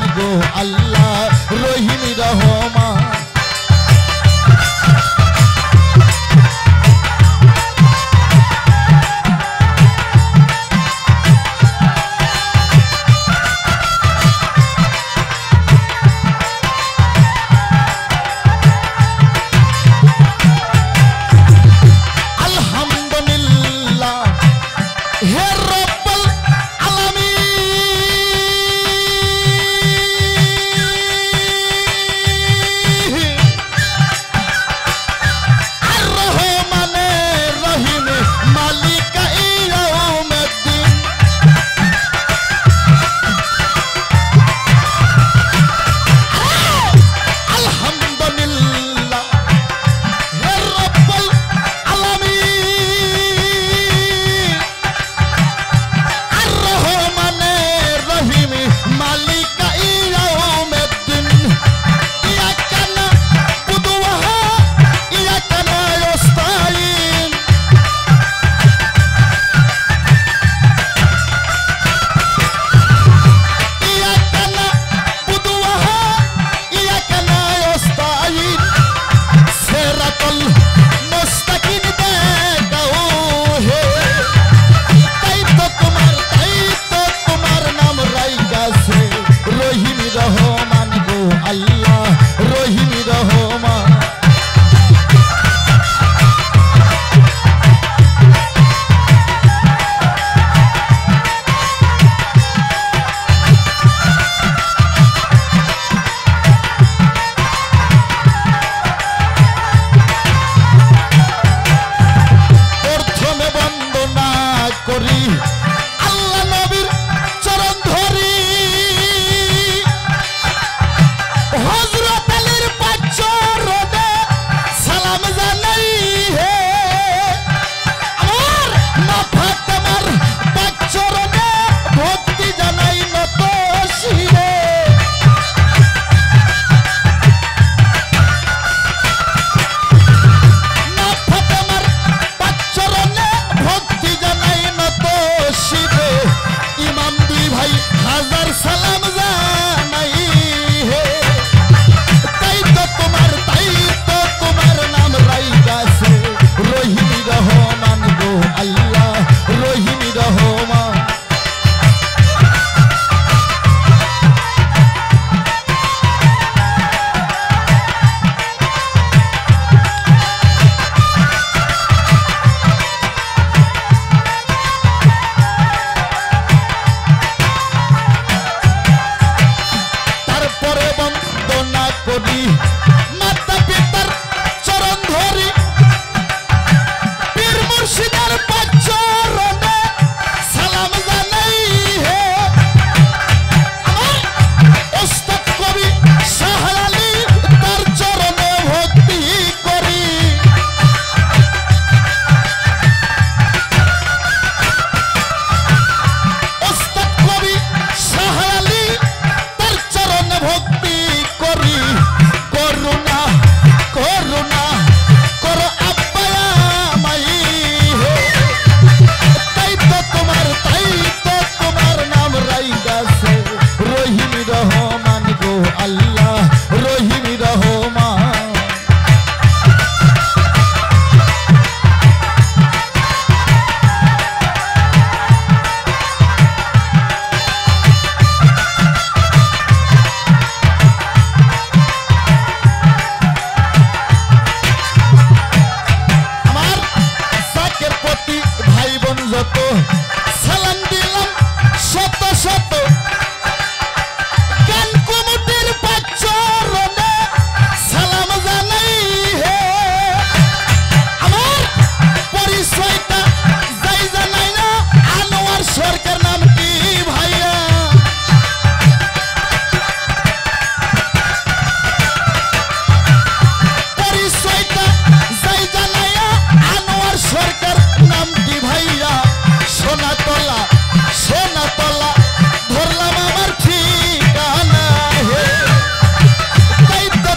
S2: করি মাতা পিতার চরণ ধরি পীর মুর্শিদের চরণে সালাম জানাই হে আমার ওস্তাদ কবি শাহ আলী তার চরণে ভক্তি করি ওস্তাদ কবি শাহ আলী তার চরণে ভক্তি করি করুণা করুণা করো আব্বা মাই হে তাই তো তোমার নাম রাইগাছে রহিম রহমান গো আল্লাহ রহিম রহমান আমার জাকের প্রতি ভাই বোন যত সালাম দিলাম শত শত গান কুমুটির চরণে সালাম জানাই হে আমার পরিচয়টা যাই জানাই না আনোয়ার সরকার নাম কি ভাইয়া পরিচয়টা যাই জানাইয়া আনোয়ার সরকার নামটি ভাইয়া সোনাতলা সোনাতলা ধরলাম আমার ঠিকানা হে তাই তো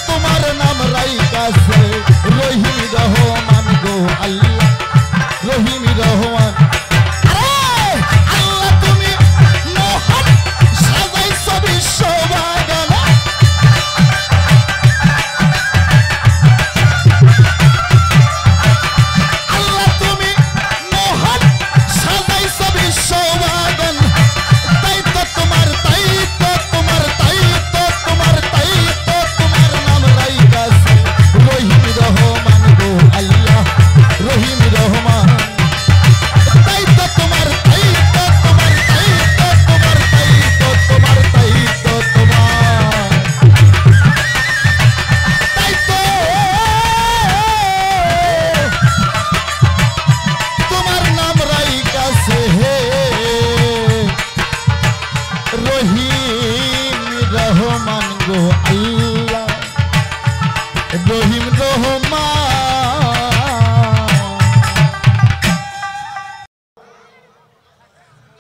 S2: তোমার নাম রাইগাছে রহিম রহমান গো আল্লাহ রহিম রহমান আরে আল্লাহ তুমি মহান সাজাইছো বিশ্ববাগান আল্লাহ তুমি মহান সাজাইছো বিশ্ববাগান তাই তো তোমার নাম রাইগাছে রহিম রহমান গো আল্লাহ রহিম রহমান তাই তো তোমার তাই তো তোমার তোমার নাম রাইগাছে হে রহিম রহমান গো আল্লাহ রহিম রহমান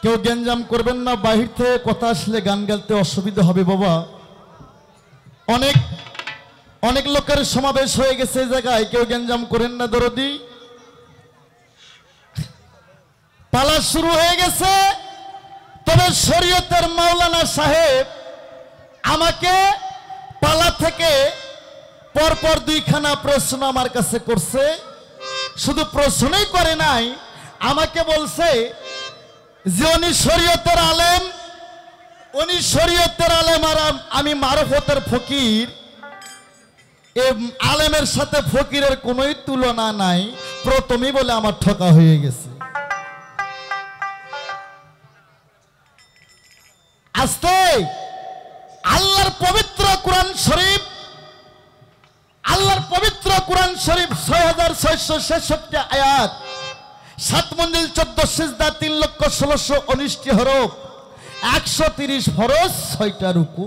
S2: কেউ গ্যাঞ্জাম করবেন না বাহির থেকে কথা আসলে গান গাইতে অসুবিধা হবে বাবা অনেক অনেক লোকের সমাবেশ হয়ে গেছে এই জায়গায় কেউ গ্যাঞ্জাম করেন না দরদি পালা শুরু হয়ে গেছে তবে শরীয়তের মাওলানা সাহেব আমাকে পালা থেকে পরপর দুইখানা প্রশ্ন আমার কাছে করছে শুধু প্রশ্নই করে নাই আমাকে বলছে যে উনি শরীয়তের আলেম আর আমি মারফতের ফকির এই আলেমের সাথে ফকিরের কোনোই তুলনা নাই প্রথমেই বলে আমার ঠকা হয়ে গেছে আস্তে আল্লাহর পবিত্র কোরআন শরীফ 6666 আয়াত 7 মঞ্জিল 14 সিজদা 3,16,19 হরফ 130 ফরজ 6টা রুকু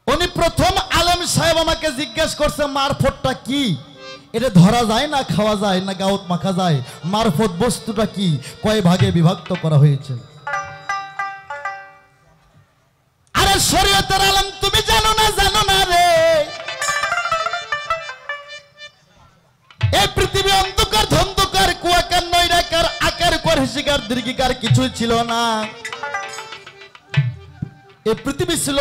S2: উনি প্রথম আলেম সাহেব আমাকে জিজ্ঞাসা করছে মারফতটা কি এটা ধরা যায় না খাওয়া যায় না গাউত মাখা যায় মারফত বস্তুটা কি কয় ভাগে বিভক্ত করা হয়েছে আরে শরীয়তের আলেম তুমি জানো না রে এই পৃথিবী অন্ধকার ধন্ধকার কুয়াকার নৈরাকার আকার করহিকার দীর্ঘিকার কিছুই ছিল না এই পৃথিবী ছিল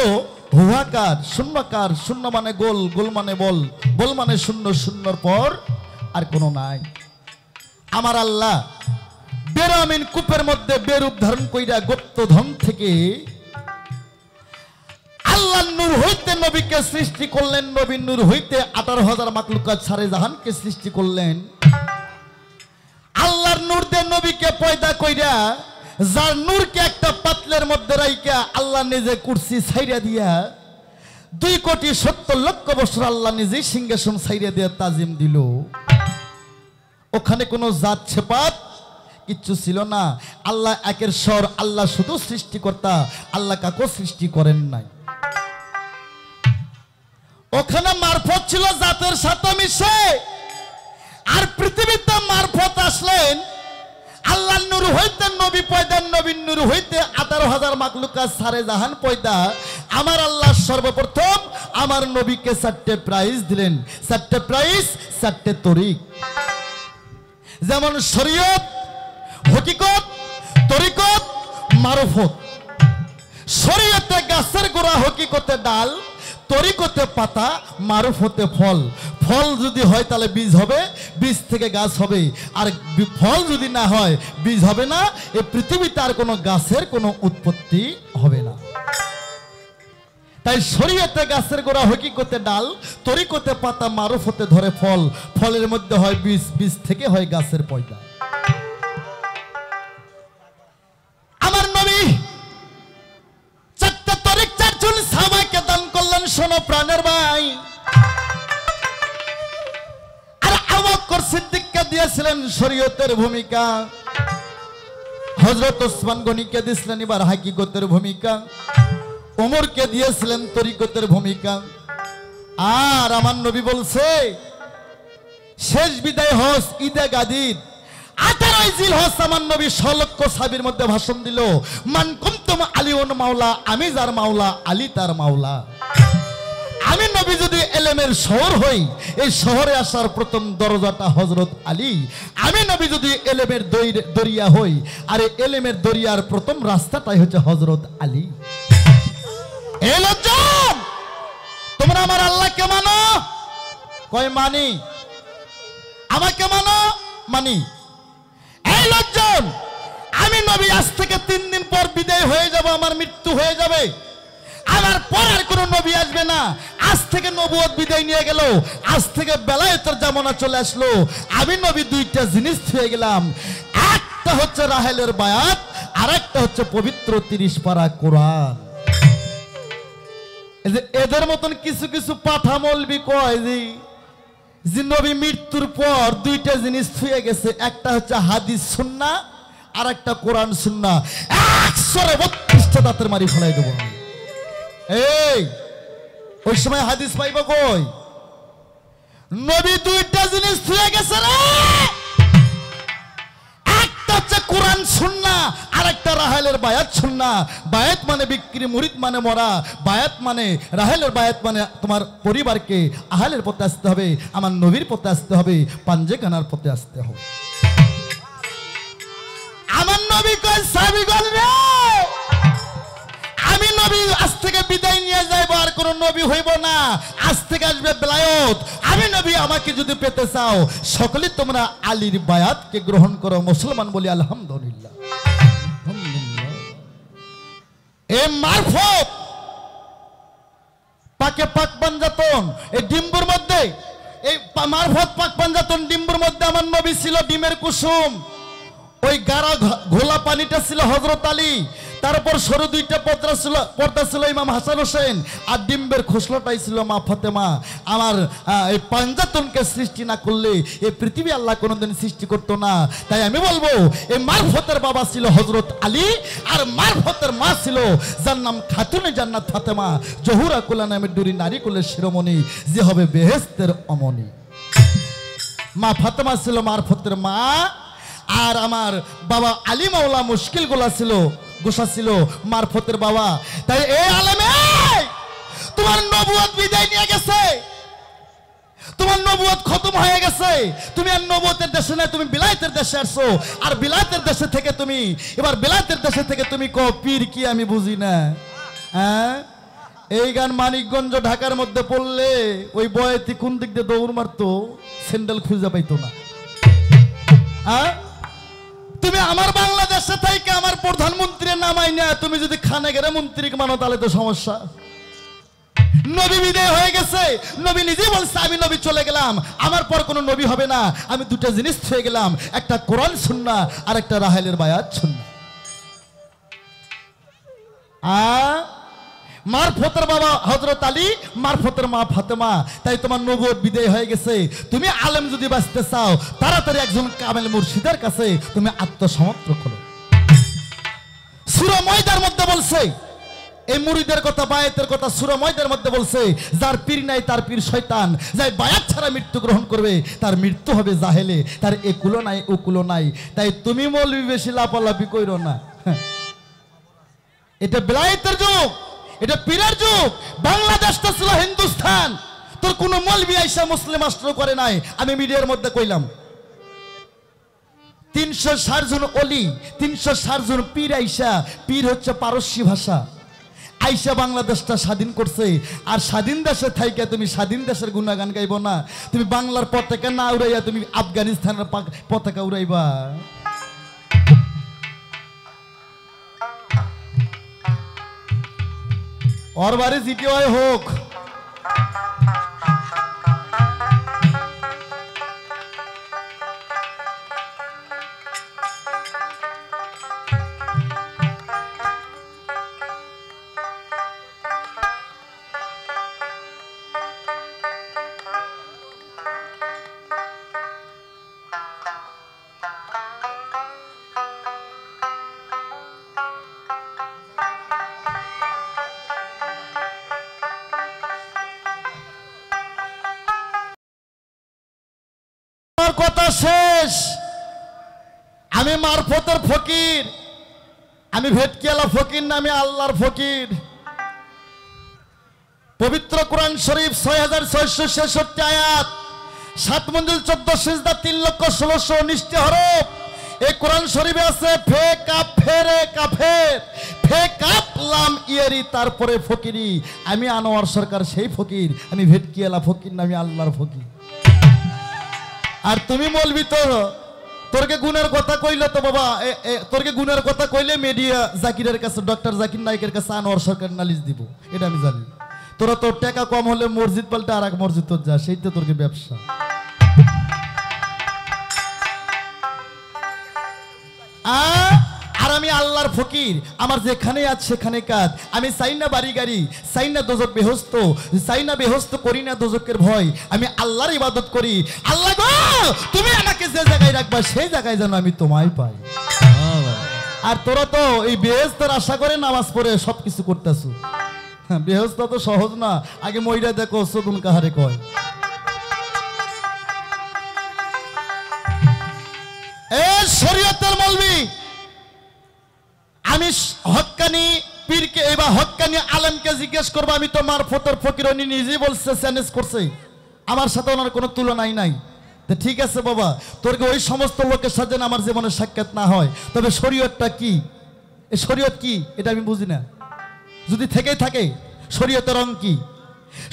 S2: হুয়াকার শূন্যকার শূন্য মানে গোল গোল মানে বল বল মানে শূন্য শূন্যর পর আর কোনো নাই আমার আল্লাহ বেরামিন কূপের মধ্যে বেরূপ ধারণ কইরা গুপ্তধন থেকে আল্লাহ নূর হইতে নবীকে সৃষ্টি করলেন নবীর নূর হইতে 18,000 মাখলুকাত সারে জাহানকে সৃষ্টি করলেন আল্লাহর নূর দিয়ে নবীকে পয়দা কইরা যার নূরকে একটা পাতলা মিথলের মধ্যে রাইকা আল্লাহ নিজে কুরসি ছাইরা দিয়া 2,70,00,000 বছর আল্লাহ নিজে সিংহাসন ছাইরা দিয়া তাজিম দিল। ওখানে কোনো জাত ছেপাত কিচ্ছু ছিল না। আল্লাহ একের স্বর, আল্লাহ শুধু সৃষ্টিকর্তা, আল্লাহ কাকো সৃষ্টি করেন নাই। ওখানে মারফত ছিল জাতের সাথে মিশে, আর পৃথিবীতে মারফত আসলেন আল্লাহর নূর হইতে নবী পয়দা, নবীর নূর হইতে 18,000 মাখলুকাত সারে জাহান পয়দা। আমার আল্লাহ সর্বপ্রথম আমার নবীকে 4টে প্রাইজ দিলেন। 4টে প্রাইজ, 4টে তরিক। যেমন শরীয়ত, হকিকত, তরিকত, মারফত। শরীয়তে গাছের গোড়া, হকিকতে ডাল, তরিকতে পাতা, মারফতে ফল। ফল যদি হয় তাহলে বীজ হবে, বীজ থেকে গাছ হবে। আর ফল যদি না হয় বীজ হবে না। এই পৃথিবীতে আর কোনো গাছের কোনো উৎপত্তি হবে না। তাই শরীয়তে গাছের গোড়া, হকিকতে ডাল, তরিকতে পাতা, মারফতে ধরে ফল, ফলের মধ্যে হয় বীজ, বীজ থেকে হয় গাছের পয়দা। আমার নবী 4টে তরিক 4 জন সাহাবাকে দান করলেন। শোনো প্রাণের ভাই, আর আবু বকর সিদ্দিককে দিয়েছিলেন শরীয়তের ভূমিকা, হযরত ওসমান গনিকে দিয়েছিলেন এবার হাকিকতের ভূমিকা, ওমরকে দিয়েছিলেন তরিকতের ভূমিকা। আর আমার নবী বলছে শেষ বিদায় হজ ঈদে গাদির 18 জিলহজ আমার নবী 100 লক্ষ সাহাবীর মধ্যে ভাষণ দিল, মান কুনতুম আলিউন মাওলা, আমি যার মাওলা আলী তার মাওলা। আমি নবী যদি এলেমের শহর হই, এই শহরে আসার প্রথম দরজাটা হযরত আলী। আমি নবী যদি এলেমের দরিয়া হই, আর এই এলেমের দরিয়ার প্রথম রাস্তাটাই হচ্ছে হযরত আলী। এই লোকজন, তোমরা আমার আল্লাহকে মানো? কয় মানি। আমাকে মানো? মানি। এই লোকজন, আমি নবী আজ থেকে 3 দিন পর বিদায় হয়ে যাব, আমার মৃত্যু হয়ে যাবে, আমার পর আর কোনো নবী আসবে না। আজ থেকে নবুয়ত বিদায় নিয়ে গেল, আজ থেকে বেলায়েতের জামানা চলে আসলো। আমি নবী 2টা জিনিস হয়ে গেলাম, একটা হচ্ছে রাহেলের বায়াত, আর একটা হচ্ছে পবিত্র 30 পারা কোরআন। এদের মতন কিছু কিছু পাঠা মৌলবি কয় যে নবী মৃত্যুর পর 2টা জিনিস ছুঁয়ে গেছে, একটা হচ্ছে হাদিস সুন্নাহ, আর একটা কোরআন সুন্নাহ। 132টা দাঁতের মারি ফেলাই দেবো। এই ওই সময় হাদিস পাইব কই? নবী 2টা জিনিস ছুঁয়ে গেছে রে, একটা হচ্ছে কোরআন সুন্নাহ, আর একটা রাহেলের বায়াত সুন্নাহ। বায়াত মানে বিক্রি, মুরিদ মানে মরা। বায়াত মানে, রাহেলের বায়াত মানে তোমার পরিবারকে আহলের পথে আসতে হবে, আমার নবীর পথে আসতে হবে, পাঞ্জেখানার পথে আসতে হবে। আমার নবী কয় সাহাবীগণ রে, আমি নবী আজ থেকে বিদায় নিয়ে যাইব, আর কোন নবী হইব না। আজ থেকে আসবে বেলায়েত। আমি নবী, আমাকে যদি পেতে চাও সকলে তোমরা আলীর বায়াতকে গ্রহণ করো। মুসলমান বলি আলহামদুলিল্লাহ। এই মারফত পাকে পাক পাঞ্জাতন, এই ডিম্বুর মধ্যে, এই মারফত পাক পাঞ্জাতন ডিম্বুর মধ্যে আমার নবী ছিল ডিমের কুসুম। ওই গাঢ় ঘোলা পানিটা ছিল হযরত আলী, তারপর সরু 2টা পর্দা ছিল ইমাম হাসান হোসেন, আর ডিম্বের খোসলাটাই ছিল মা ফাতেমা। আমার এই পাঞ্জাতনকে সৃষ্টি না করলে এই পৃথিবী আল্লাহ কোনোদিন সৃষ্টি করতো না। তাই আমি বলবো এই মারফতের বাবা ছিল হযরত আলী, আর মারফতের মা ছিল যার নাম খাতুনে জান্নাত ফাতেমা, জহুরা কুলা নামের ডুরি নারী কুলের শিরোমণি, যে হবে বেহেশতের অমনি। মা ফাতেমা ছিল মারফতের মা, আর আমার বাবা আলী মাওলা মুশকিল গোসা ছিল মারফতের বাবা। তাই এই আলেমে তোমার নবুয়ত বিদায় নিয়ে গেছে, তোমার নবুয়ত খতম হয়ে গেছে। তুমি আর নবুয়তের দেশে না, তুমি বিলায়েতের দেশে আসছো। আর বিলায়েতের দেশে থেকে তুমি এবার বিলায়েতের দেশে থেকে তুমি কও পীর কি আমি বুঝি না। হ্যাঁ, এই গান মানিকগঞ্জ ঢাকার মধ্যে পড়লে ওই বয়েতি কোন দিক দিয়ে দৌড় মারতো, স্যান্ডেল খুঁজে পাইতো না। হ্যাঁ, তুমি আমার বাংলাদেশে থেকে আমার প্রধানমন্ত্রী নামাই না, তুমি যদি খানে গেলে মন্ত্রী মানো তাহলে তো সমস্যা। নবী বিদায় হয়ে গেছে, নবী নিজেই বলছে আমি নবী চলে গেলাম, আমার পর কোনো নবী হবে না। আমি 2টা জিনিস ছুঁয়ে গেলাম, একটা কোরআন সুন্নাহ আর একটা রাহেলের বায়াত সুন্নাহ। মারফতের বাবা হযরত আলী, মারফতের মা ফাতেমা। তাই তোমার নবুয়ত বিদায় হয়ে গেছে। তুমি আলেম যদি বাঁচতে চাও, তাড়াতাড়ি একজন কামেল মুর্শিদের কাছে তুমি আত্মসমর্পণ করো। সূরা মাইদার মধ্যে বলছে, এই মুরিদের কথা, বায়াতের কথা সূরা মাইদার মধ্যে বলছে, যার পীর নাই তার পীর শয়তান, যাই বায়াত ছাড়া মৃত্যু গ্রহণ করবে তার মৃত্যু হবে জাহেলে, তার একুলো নাই ওকুলো নাই। তাই তুমি মৌলবি বেশি লাফালাফি কইরো না। এটা বেলায়েতের যুগ, এটা পীরের যুগ। বাংলাদেশটা ছিল হিন্দুস্তান। তোর কোন মৌলবি আইসা মুসলিম রাষ্ট্র করে নাই। আমি মিডিয়ার মধ্যে কইলাম 360 জন অলি, 360 জন পীর আইসা, পীর হচ্ছে পারস্যি ভাষা, আইসা বাংলাদেশটা স্বাধীন করছে। আর স্বাধীন দেশে থাইকা তুমি স্বাধীন দেশের গুণাগান গাইব না। তুমি বাংলার পতাকা না উড়াইয়া তুমি আফগানিস্তানের পতাকা উড়াইবা। और बारी जीटीओ হোক। কথা শেষ। আমি মারফতের ফকির, আমি ভেটকিয়ালা ফকির না, আমি আল্লাহর ফকির। পবিত্র কোরআন শরীফ 6666 আয়াত, 7 মঞ্জিল 14 সিজদা 3,16,19 হরফ। এই কোরআন শরীফে আছে ফে কাফ ফেরে কাফের, ফে কাফ লাম ইয়ারি, তারপরে ফকিরি। আমি আনোয়ার সরকার সেই ফকির, আমি ভেটকিয়ালা ফকির না, আমি আল্লাহর ফকির। আর তুমি বলবি তোরকে গুণের কথা কইলে তো বাবা, তোরকে গুণের কথা কইলে মিডিয়া জাকিরের কাছে, ডক্টর জাকির নায়কের কাছে আনোয়ার সরকার নালিশ দিব, এটা আমি জানি। তোরা তোর টাকা কম হলে মসজিদ পাল্টে আর এক মসজিদ তোর যা, সেই তো তোরকে ব্যবসা। আর আমি আল্লাহর ফকির, আমার যেখানে আছে সেখানে কাজ। আমি চাই না বাড়ি গাড়ি, চাই না দোজক বেহস্ত, চাই না বেহস্ত, করি না দোজকের ভয়। আমি আল্লাহর ইবাদত করি। আল্লাহ গো, তুমি আমাকে যে জায়গায় রাখবা সেই জায়গায় যেন আমি তোমায় পাই। আর তোরা তো এই বেহেশতের আশা করে নামাজ পড়ে সবকিছু করতেছো। হ্যাঁ, বেহেশত তো সহজ না। আগে মইরা দেখো সদুন কাহারে কয়। এ শরীয়তের মৌলবি, আমি হক্কানি পীরকে এবার হক্কানি আলেমকে জিজ্ঞেস করবো। আমি তো মারফতের ফকির, উনি নিজেই বলছে, চ্যালেঞ্জ করছে, আমার সাথে ওনার কোনো তুলনাই নাই। তো ঠিক আছে বাবা, তোরকে ওই সমস্ত লোকের সাথে আমার জীবনে সাক্ষাৎ না হয়, তবে শরীয়তটা কি, এই শরীয়ত কি এটা আমি বুঝি না। যদি থেকেই থাকে শরীয়তের রং কি,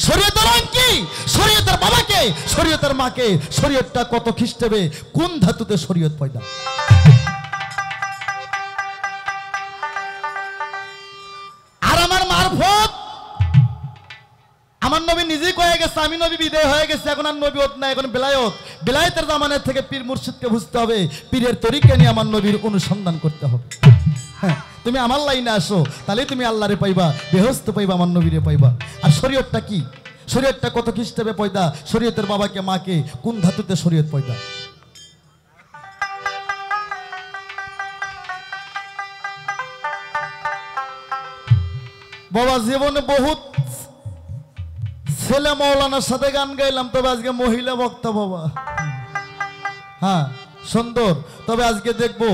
S2: শরীয়তের রং কি, শরীয়তের বাবাকে, শরীয়তের মাকে, শরীয়তটা কত খ্রিস্টাব্দে কোন ধাতুতে শরীয়ত পয়দা। আমার নবী নিজেই কয়ে গেছে, আমি নবী বিদায় হয়ে গেছে, এখন আর নবীত না, এখন বেলায়েত। বেলায়েতের জামানের থেকে পীর মুর্শিদকে বুঝতে হবে, পীরের তরিকা নিয়ে আমার নবীর অনুসন্ধান করতে হবে। হ্যাঁ, তুমি আমার লাইনে আসো, তাহলে তুমি আল্লাহরে পাইবা, বেহস্ত পাইবা, আমার নবীরে পাইবা। আর শরীয়তটা কি, শরীয়তটা কত খ্রিস্টাব্দে পয়দা, শরীয়তের বাবাকে মাকে কোন ধাতুতে শরীয়ত পয়দা। বাবা জীবনে বহুত ছেলে মৌলানার সাথে গান গাইলাম, তবে আজকে মহিলা বক্তা বাবা। হ্যাঁ সুন্দর, তবে আজকে দেখবো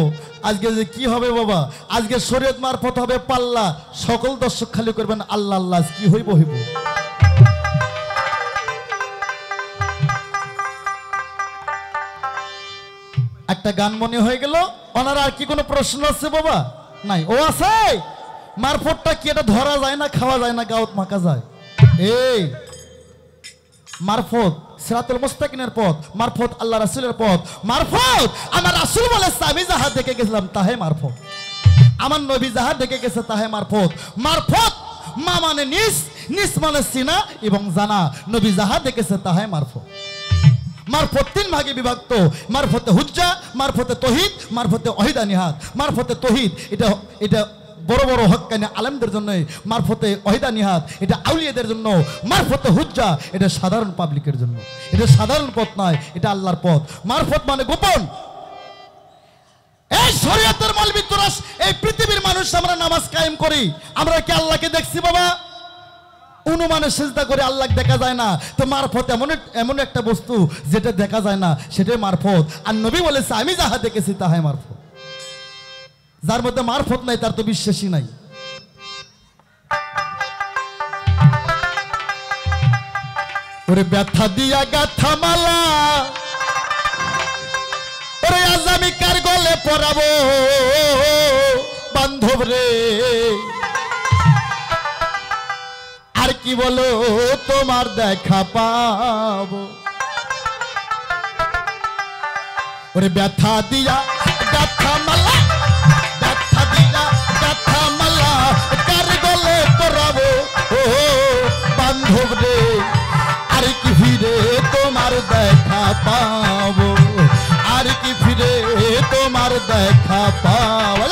S2: আজকে যে কি হবে বাবা। আজকে শরীয়ত মারফত হবে পাল্লা, সকল দর্শক খালি করবেন আল্লাহ আল্লাহ, কি হইব হইব। একটা গান মনে হয়ে গেল। ওনার আর কি কোনো প্রশ্ন আছে বাবা? নাই। ও আছে, মারফতটা কি এটা ধরা যায় না, খাওয়া যায় না, গাওত মাখা যায়? এই মারফত সিরাতুল মুস্তাকিমের পথ, মারফত আল্লাহ রাসূলের পথ, মারফত আমার রাসূল বলেছে আমি যাহা দেখে গেছিলাম তাহে মারফত, আমার নবী যাহা দেখে গেছে তাহে মারফত। মারফত মা মানে নিস, নিস মানে সিনা এবং জানা, নবী যাহা দেখেছে তাহে মারফত। মারফত 3 ভাগে বিভক্ত, মারফতে হুজ্জা, মারফতে তৌহিদ, মারফতে ওয়াহিদানিহাত। মারফতে তৌহিদ এটা বড় বড় হক্কানি আলেমদের জন্য মারফতে ওয়াহিদা নিহাত, এটা আউলিয়াদের জন্য, মারফতে হুজ্জা এটা সাধারণ পাবলিকের জন্য। এটা সাধারণ পথ নয়, এটা আল্লাহর পথ। মারফত মানে গোপন। এই শরীয়তের মৌলবি তোরা এই পৃথিবীর মানুষ আমরা নামাজ কায়েম করি, আমরা কি আল্লাহকে দেখছি বাবা? অনুমানে সিজদা করে আল্লাহকে দেখা যায় না। তো মারফত এমন একটা বস্তু যেটা দেখা যায় না, সেটাই মারফত। আর নবী বলেছে আমি যাহা দেখেছি তাহাই মারফত। যার মধ্যে মারফত নাই তার তো বিশ্বাসই নাই। ওরে ব্যথা দিয়া গাথা মালা, ওরে আজ আমি কার গলে পরাবো বান্ধব রে, আর কি বলো তোমার দেখা পাবো। ওরে ব্যথা দিয়া গাথা মালা, ব্যথা দিয়া গাথা মালা, কার গলে পরাবো ও বান্ধব রে, আর কি ফিরে তোমার দেখা পাবো, আর কি ফিরে তোমার দেখা পাবো।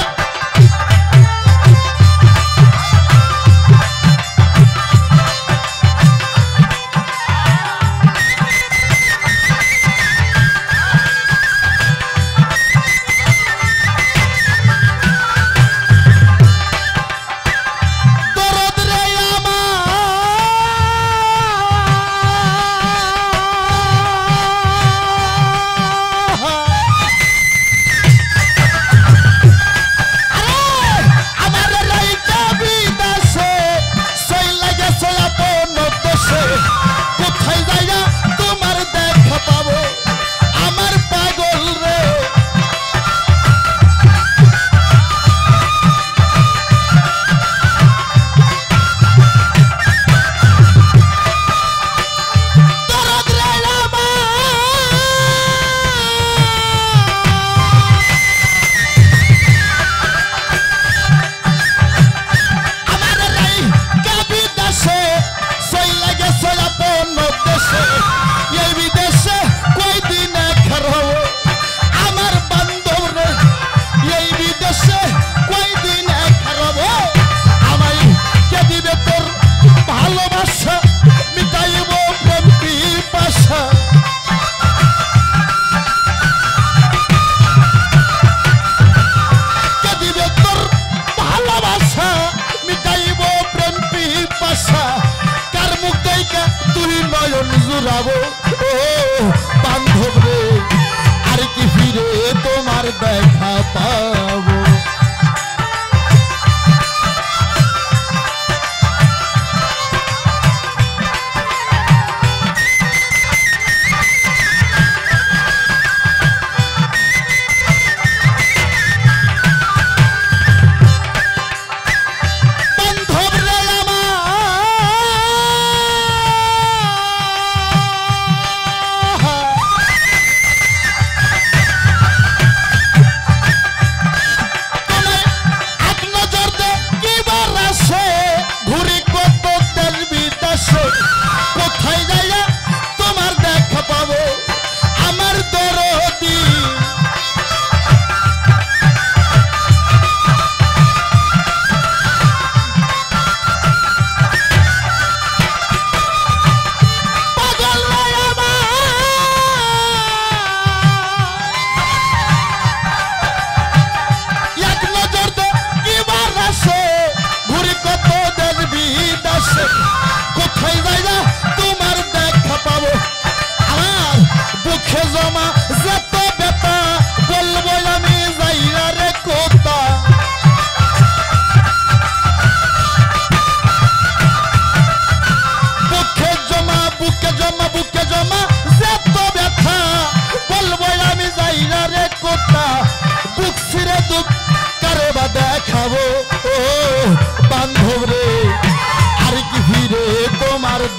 S2: বান্ধব রে, আর কি ফিরে তোমার দেখা পাবো।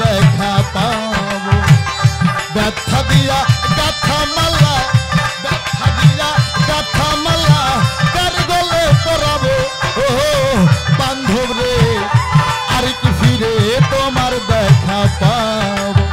S2: দেখা পাবো ব্যথা দিয়া গাথা মালা, ব্যথা দিয়া গাথা মালা, কার গলে পরাবো ও বান্ধব রে, আর কি ফিরে তোমার দেখা পাবো।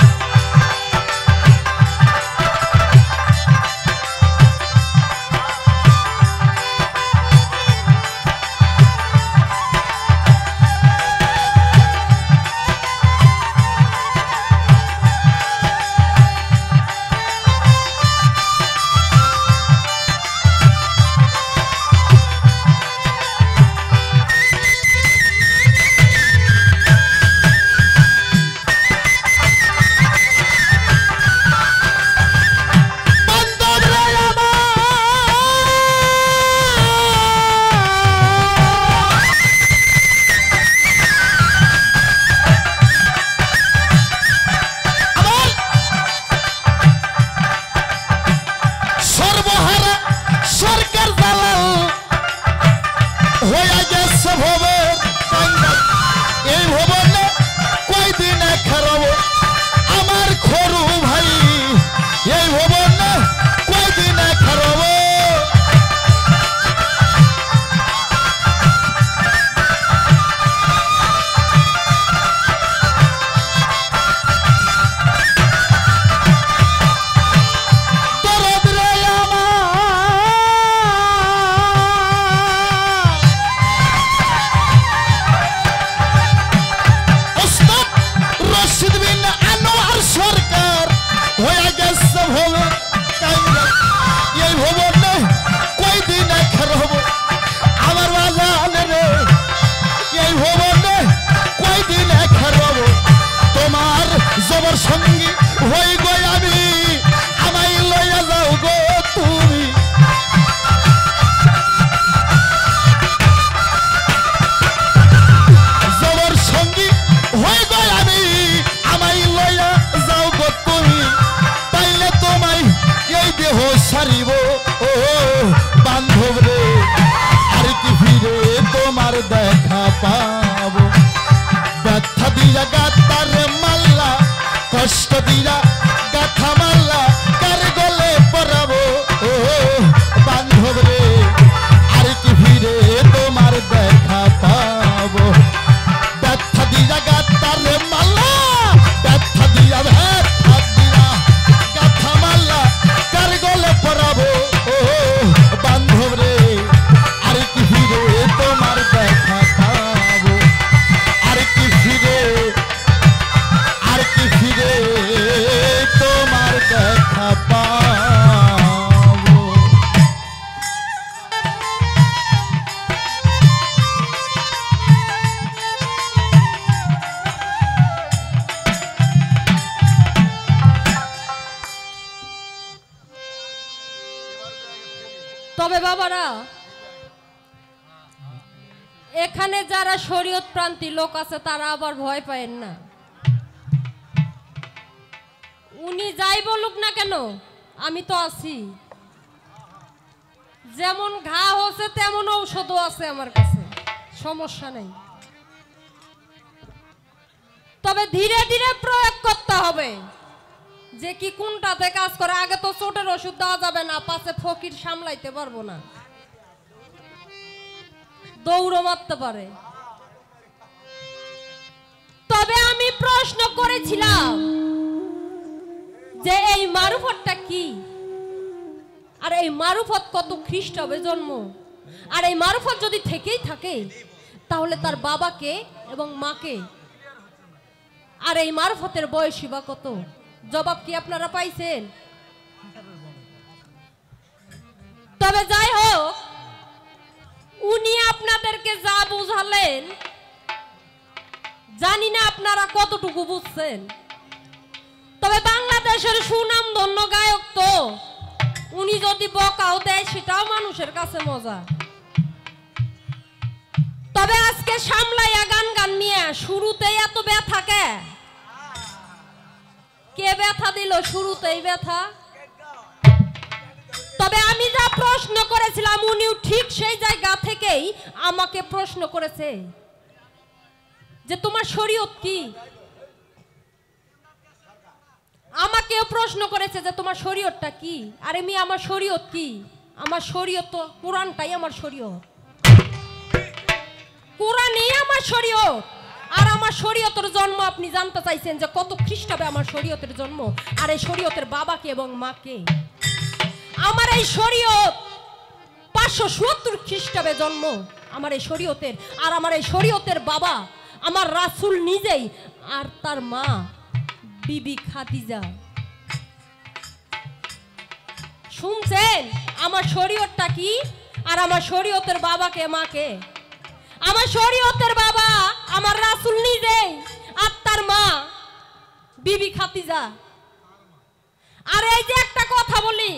S2: দেখা পাবো। ব্যথা দিয়া গাতারে মাল্লা, কষ্ট দিয়া গাথা মাল্লা, কার গলে পরাবো ও বান্ধব রে, আর কি ফিরে তোমার দেখা পাবো। ব্যথা দিয়া গাতারে মাল্লা, ব্যথা দিয়া গাথা মাল্লা, কার গলে পরাবো ও বান্ধব রে, আর কি ফিরে তোমার দেখা পাবো। আর কি ফিরে তোমার দেখা পাবো।
S1: তবে বাবারা, এখানে যারা শরীয়ত প্রান্তি লোক আছে তারা আবার ভয় পায়েন না। উনি যাই বলুক না কেন, আমি তো আছি। যেমন ঘা হচ্ছে তেমন ঔষধও আছে আমার কাছে, সমস্যা নেই। তবে ধীরে ধীরে প্রয়োগ করতে হবে যে কি কোনটাতে কাজ করে। আগে তো চোটের ওষুধ দেওয়া যাবে না, পাশে ফকির সামলাইতে পারবো না, দৌড় মারতে পারে। তবে আমি প্রশ্ন করেছিলাম যে এই মারুফতটা কি, আর এই মারুফত কত খ্রিস্টাব্দে জন্ম, আর এই মারুফত যদি থেকেই থাকে তাহলে তার বাবাকে এবং মাকে, আর এই মারুফতের বয়সী বা কত? জবাব কি আপনারা পাইছেন? তবে যাই হোক, উনি আপনাদেরকে যা বুঝালেন জানি না আপনারা কতটুকু বুঝছেন। তবে বাংলাদেশের সুনাম ধন্য গায়ক তো, উনি যদি বকাও দেয় সেটাও মানুষের কাছে মজা। তবে আজকে সামলাইয়া গান গান নিয়ে শুরুতেই এত ব্যথা কে ব্যথা দিল? শুরুতেই ব্যথা। তবে আমি যা প্রশ্ন করেছিলাম উনিও ঠিক সেই জায়গা থেকেই আমাকে প্রশ্ন করেছে যে তোমার শরীয়ত কি। আমাকেও প্রশ্ন করেছে যে তোমার শরীয়তটা কি। আরে আমি আমার শরীয়ত কি? আমার শরীয়ত তো কোরআনটাই আমার শরীয়ত, কোরআনই আমার শরীয়ত। আর আমার শরীয়তের জন্ম আপনি জানতে চাইছেন যে কত খ্রিস্টাব্দে আমার শরীয়তের জন্ম, আর এই শরীয়তের বাবাকে এবং মাকে। আমার এই শরীয়ত 570 খ্রিস্টাব্দে জন্ম আমার এই শরীয়তের, আর আমার এই শরীয়তের বাবা আমার রাসূল নিজেই, আর তার মা বিবি খাদিজা। শুনছেন আমার শরীয়তটা কি আর আমার শরীয়তের বাবাকে মাকে? আমার শরীয়তের বাবা আমার রাসূল নিজেই, আর তার মা বিবি খাদিজা। আর এই যে একটা কথা বলি,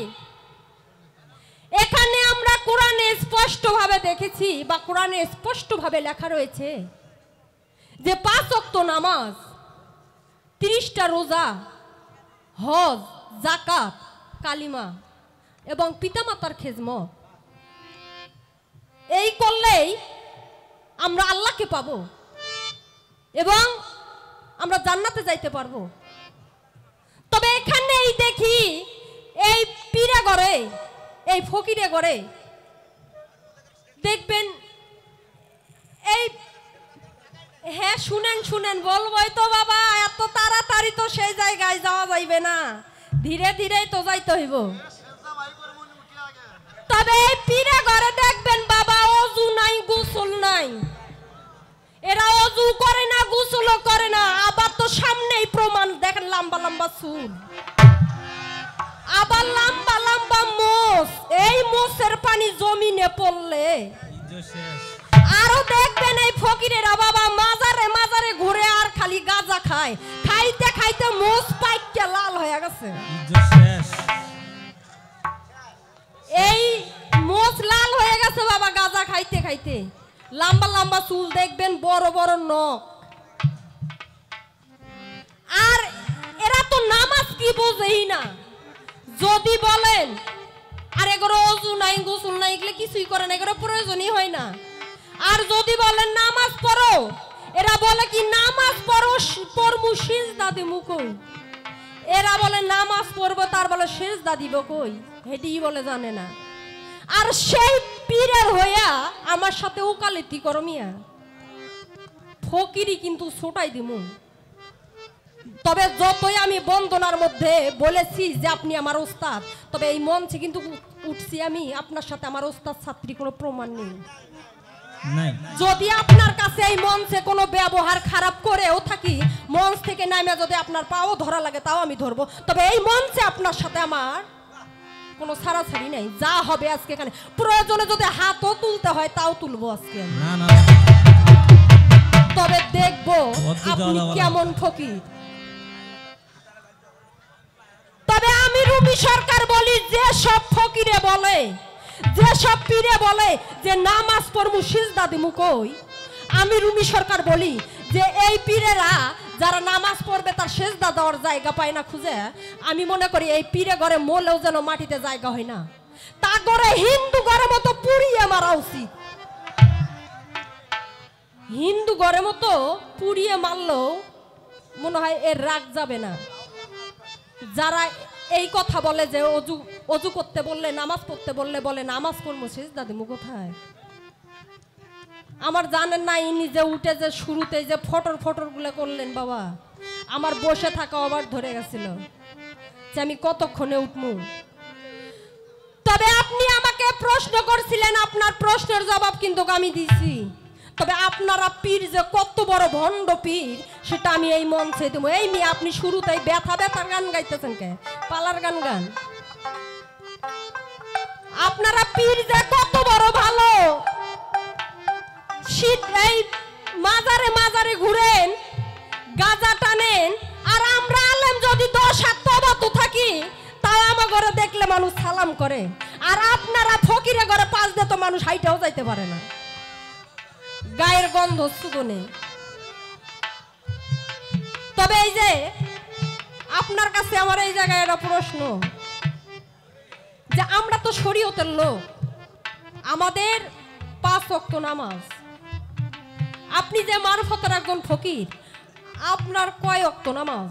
S1: এখানে আমরা কোরআনে স্পষ্টভাবে দেখেছি বা কোরআনে স্পষ্টভাবে লেখা রয়েছে যে 5 ওয়াক্ত নামাজ, 30টা রোজা, হজ, যাকাত, কালিমা এবং পিতামাতার খেজমত, এই করলেই আমরা আল্লাহকে পাবো এবং আমরা জান্নাতে যাইতে পারবো। তবে এখানেই দেখি এই পীরে ঘরে, এই ফকিরে ঘরে দেখবেন এই, হ্যাঁ শুনেন শুনেন, বলবই তো বাবা, এত তাড়াতাড়ি তো সেই জায়গায় যাওয়া যাইবে না, ধীরে ধীরেই তো যাইতে হইব। তবে এই পীরে ঘরে দেখবেন বাবা ওযু নাই, গোসল নাই। এরা ওযু করে না, গোসলও করে না, আবার তো সামনেই প্রমাণ দেখেন, লম্বা লম্বা চুল, আবার লম্বা লম্বা মোষ। এই মোষের পানি জমিনে পড়লে আরো দেখবেন এই ফকিরেরা বাবা মাজারে মাজারে ঘুরে আর খালি গাঁজা খায়, খাইতে খাইতে মোষ পাইকে লাল হয়ে গেছে। এই মোষ লাল হয়ে গেছে বাবা গাঁজা খাইতে খাইতে। লম্বা লম্বা চুল দেখবেন, বড় বড় নখ। আর এরা তো নামাজ কি বোঝেই না। যদি বলেন আর এগুলো ওযু নাই, গোসল নাই, এগুলো কিছুই করে না, এগুলো প্রয়োজনই হয় না। আর যদি বলেন নামাজ বলে কি নামাজ পড়মু সিজদা দিমু কই, এরা বলে নামাজ পড়বো তার বলে সিজদা দিব কই, হেডি বলে জানে না। আর সেই পীরের হইয়া আমার সাথে ওকালতি করো মিয়া, ফকিরি কিন্তু ছোটাই দিমু। তবে যতই আমি বন্দনার মধ্যে বলেছি যে আপনি আমার ওস্তাদ, তবে এই মঞ্চে কিন্তু উঠছি আমি আপনার সাথে আমার ওস্তাদ ছাত্রী কোনো প্রমাণ নেই। যদি আপনার কাছে এই মঞ্চে কোনো ব্যবহার খারাপ করেও থাকি, মঞ্চ থেকে নামে যদি আপনার পাও ধরা লাগে তাও আমি ধরবো, তবে এই মঞ্চে আপনার সাথে আমার কোনো ছাড়াছাড়ি নাই। যা হবে আজকে এখানে, প্রয়োজনে যদি হাতও তুলতে হয় তাও তুলবো আজকে। তবে দেখবো আপনি কেমন ফকির। তবে আমি রুমি সরকার বলি, যে সব ফকিরে বলে, যে সব পীরে বলে যে নামাজ পড়মু সিজদা দিমু কই, আমি রুমি সরকার বলি যে এই পীরেরা যারা নামাজ পড়বে তার সিজদা দেওয়ার জায়গা পায় না খুঁজে, আমি মনে করি এই পীরে ঘরে মলেও যেন মাটিতে জায়গা হয় না, তা ঘরে হিন্দু ঘরের মতো পুড়িয়ে মারা উচিত। হিন্দু ঘরের মতো পুড়িয়ে মারলেও মনে হয় এর রাগ যাবে না। যারা এই কথা বলে যে অজু করতে বললে, নামাজ পড়তে বললে বলে নামাজ পড়বো সিজদা দিমু কোথায়, আমার জানেন না ইনি যে উঠে যে শুরুতে যে ফটর গুলো করলেন বাবা, আমার বসে থাকা আবার ধরে গেছিল যে আমি কতক্ষণে উঠমু। তবে আপনি আমাকে প্রশ্ন করছিলেন, আপনার প্রশ্নের জবাব কিন্তু আমি দিছি। তবে আপনারা পীর যে কত বড় ভণ্ড পীর সেটা আমি এই মঞ্চে দেবো। এই মেয়ে আপনি শুরুতেই ব্যথার গান গাইতেছেন কে, পালার গান গান। আপনারা পীর যে কত বড় ভালো, শীত এই মাজারে মাজারে ঘুরেন, গাজা টানেন, আর আমরা আলেম যদি 10 হাত তবাতু থাকি তাও আমার ঘরে দেখলে মানুষ সালাম করে, আর আপনারা ফকিরে ঘরে 5 দিয়ে তো মানুষ হাইটাও যাইতে পারে না, গায়ের গন্ধ সুগনে। তবে এই যে আপনার কাছে আমার এই জায়গায় একটা প্রশ্ন, যে আমরা তো শরীয়তের লোক, আমাদের 5 ওয়াক্ত নামাজ, আপনি যে মারফতের একজন ফকির, আপনার কয় ওয়াক্ত নামাজ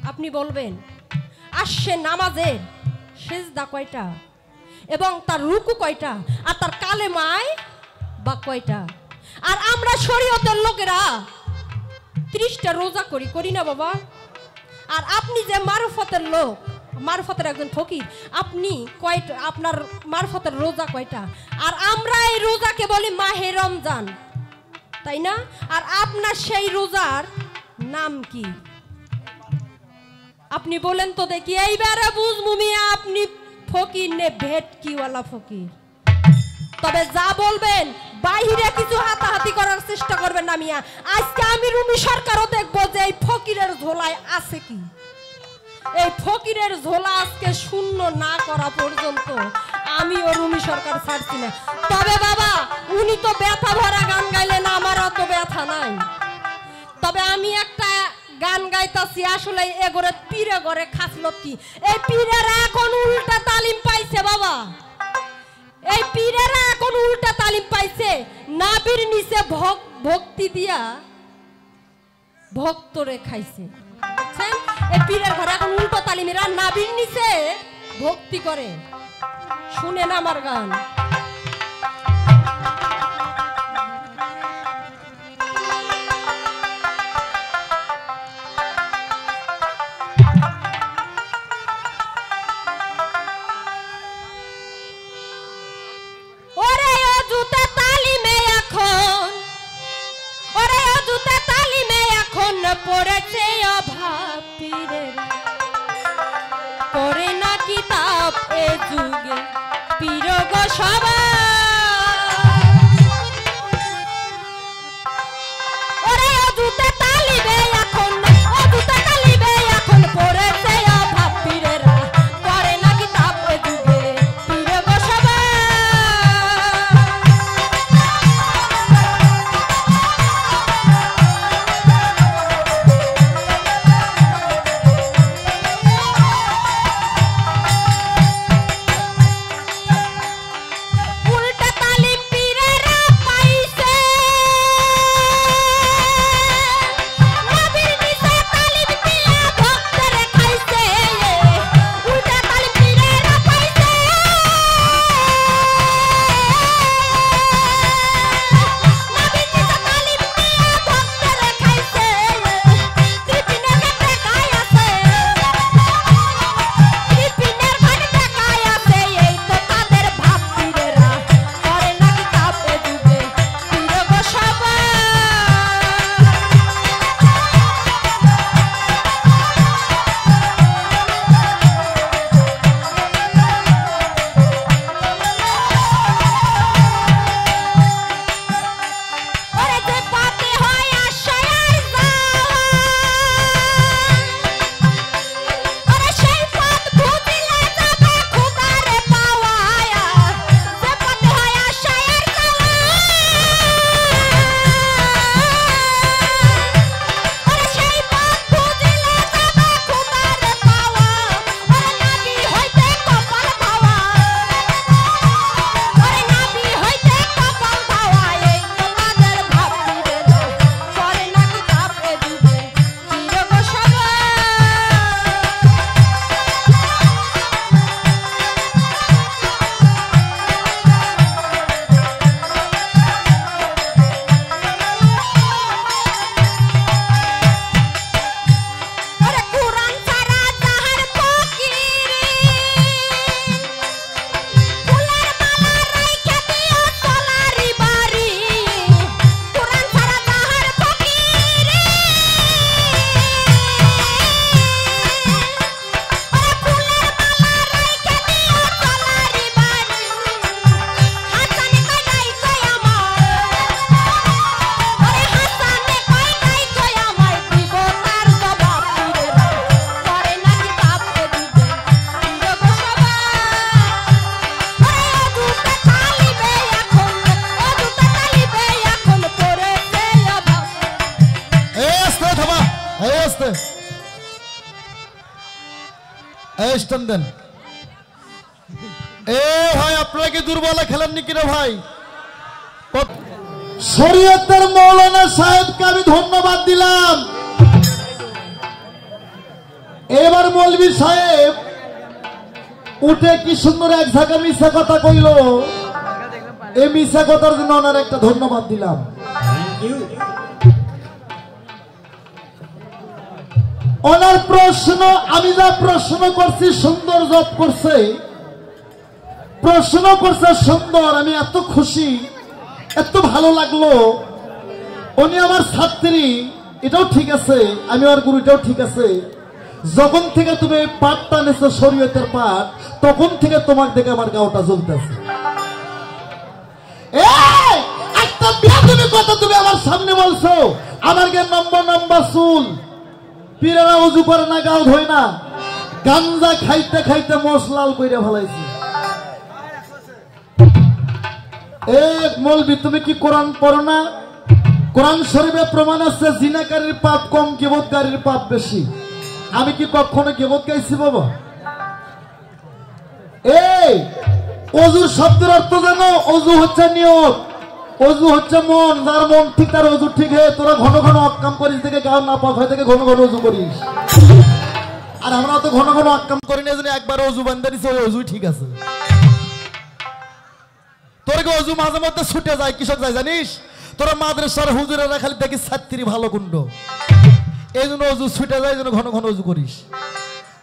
S1: আপনি বলবেন? আর সে নামাজের সিজদা কয়টা, এবং তার রুকু কয়টা, আর তার কালেমায় বা কয়টা? আর আমরা শরীয়তের লোকেরা 30টা রোজা করি না বাবা? আর আপনি যে মারফতের লোক, মারফতের একজন ফকির, আপনি কয়টা, আপনার মারফতের রোজা কয়টা? আর আমরা এই রোজাকে বলি মাহে রমজান, তাই না? আর আপনার সেই রোজার নাম কি আপনি বলেন তো দেখি, এইবারে বুঝবো মিয়া আপনি ফকির নে ভেটকিওয়ালা ফকির। তবে যা বলবেন বাহিরে কিছু হাতাহাতি করার চেষ্টা করবেন না মিয়া। আজকে আমি রুমি সরকারও দেখবো যে এই ফকিরের ঝোলায় আছে কি। এই ফকিরের ঝোলা আজকে শূন্য না করা পর্যন্ত আমিও রুমি সরকার ছাড়ছি না। তবে বাবা উনি তো ব্যথা ভরা গান গাইলেন, আমার অত ব্যথা নাই। তবে আমি একটা গান গাইতাছি, আসলে এগরে পীরে ঘরে খাসলত কি, এই পীরেরা এখন উল্টা তালিম পাইছে বাবা। এই পীরেরা এখন উল্টা তালিম পাইছে, নাবির নিচে ভক্তি দিয়া ভক্তরে খাইছে। বুঝছেন? এই পীরের ঘরে এখন উল্টো তালিমেরা নাবির নিচে ভক্তি করে। শুনেন আমার গান। পড়েছে অভাব পীরের, করে না কিতাব এ যুগে পীর গো সবাই। ওরে অজুতে তালিবে এখন, অজুতে তালিবে এখন, পড়েছে অভাব পীরের, করে না কিতাব এ যুগে পীর গো সবাই। উল্টা
S2: এই আসতে এই স্ট্যান্ড দেন। এ ভাই আপনারা কি দুর্বলা খেলেননি কিনা ভাই? শরীয়তের মৌলানা সাহেবকে আমি ধন্যবাদ দিলাম। এবার মৌলভী সাহেব উঠে কি সুন্দর এক ঝাঁকা মিশা কথা কইল। এই মিশা কথার জন্য ওনার একটা ধন্যবাদ দিলাম। ওনার প্রশ্ন আমি যা প্রশ্ন করছি সুন্দর জব করছে, প্রশ্ন করছে সুন্দর। আমি এত খুশি, এত ভালো লাগলো। উনি আমার ছাত্রী, এটাও ঠিক আছে, আমি আর গুরুটাও ঠিক আছে। যখন থেকে তুমি পাঠটা নেছো শরীয়তের পাঠ, তখন থেকে তোমার দেখে আমার গাওটা জ্বলতেছে। একটা বেয়াদবি কথা তুমি আমার সামনে বলছো। আমার গে লম্বা লম্বা চুল, পীরেরা উজু করে না, গাও ধোয় না, গাঞ্জা খাইতে খাইতে মোষ লাল কইরা ফেলাইছি। মৌলবি তুমি কি কোরআন পড়ো না? কোরআন শরীফে প্রমাণ আছে জিনাকারীর পাপ কম, গীবতকারীর পাপ বেশি। আমি কি কখনো গীবত গাইছি বাবা? এই অজুর শব্দের অর্থ জানো? অজু হচ্ছে নিয়ত, অজু হচ্ছে মন। যার মন ঠিক তার অজু ঠিক। হে তোরা ঘন ঘন অক্কাম করিস দেখে গাও না পাক হয় থেকে ঘন ঘন অজু করিস। আর আমরা তো ঘন ঘন অক্কাম করি না, একবার অজু বান্ধে দিছে, ওই অজুই ঠিক আছে। তোর অজু মাঝে মধ্যে ছুটে যায়, কৃষক যায় জানিস? তোরা মাদ্রাসার হুজুরেরা খালি দেখি ছাত্রী ভালো কুণ্ড, এই জন্য অজু ছুটে যায়, এই জন্য ঘন ঘন অজু করিস।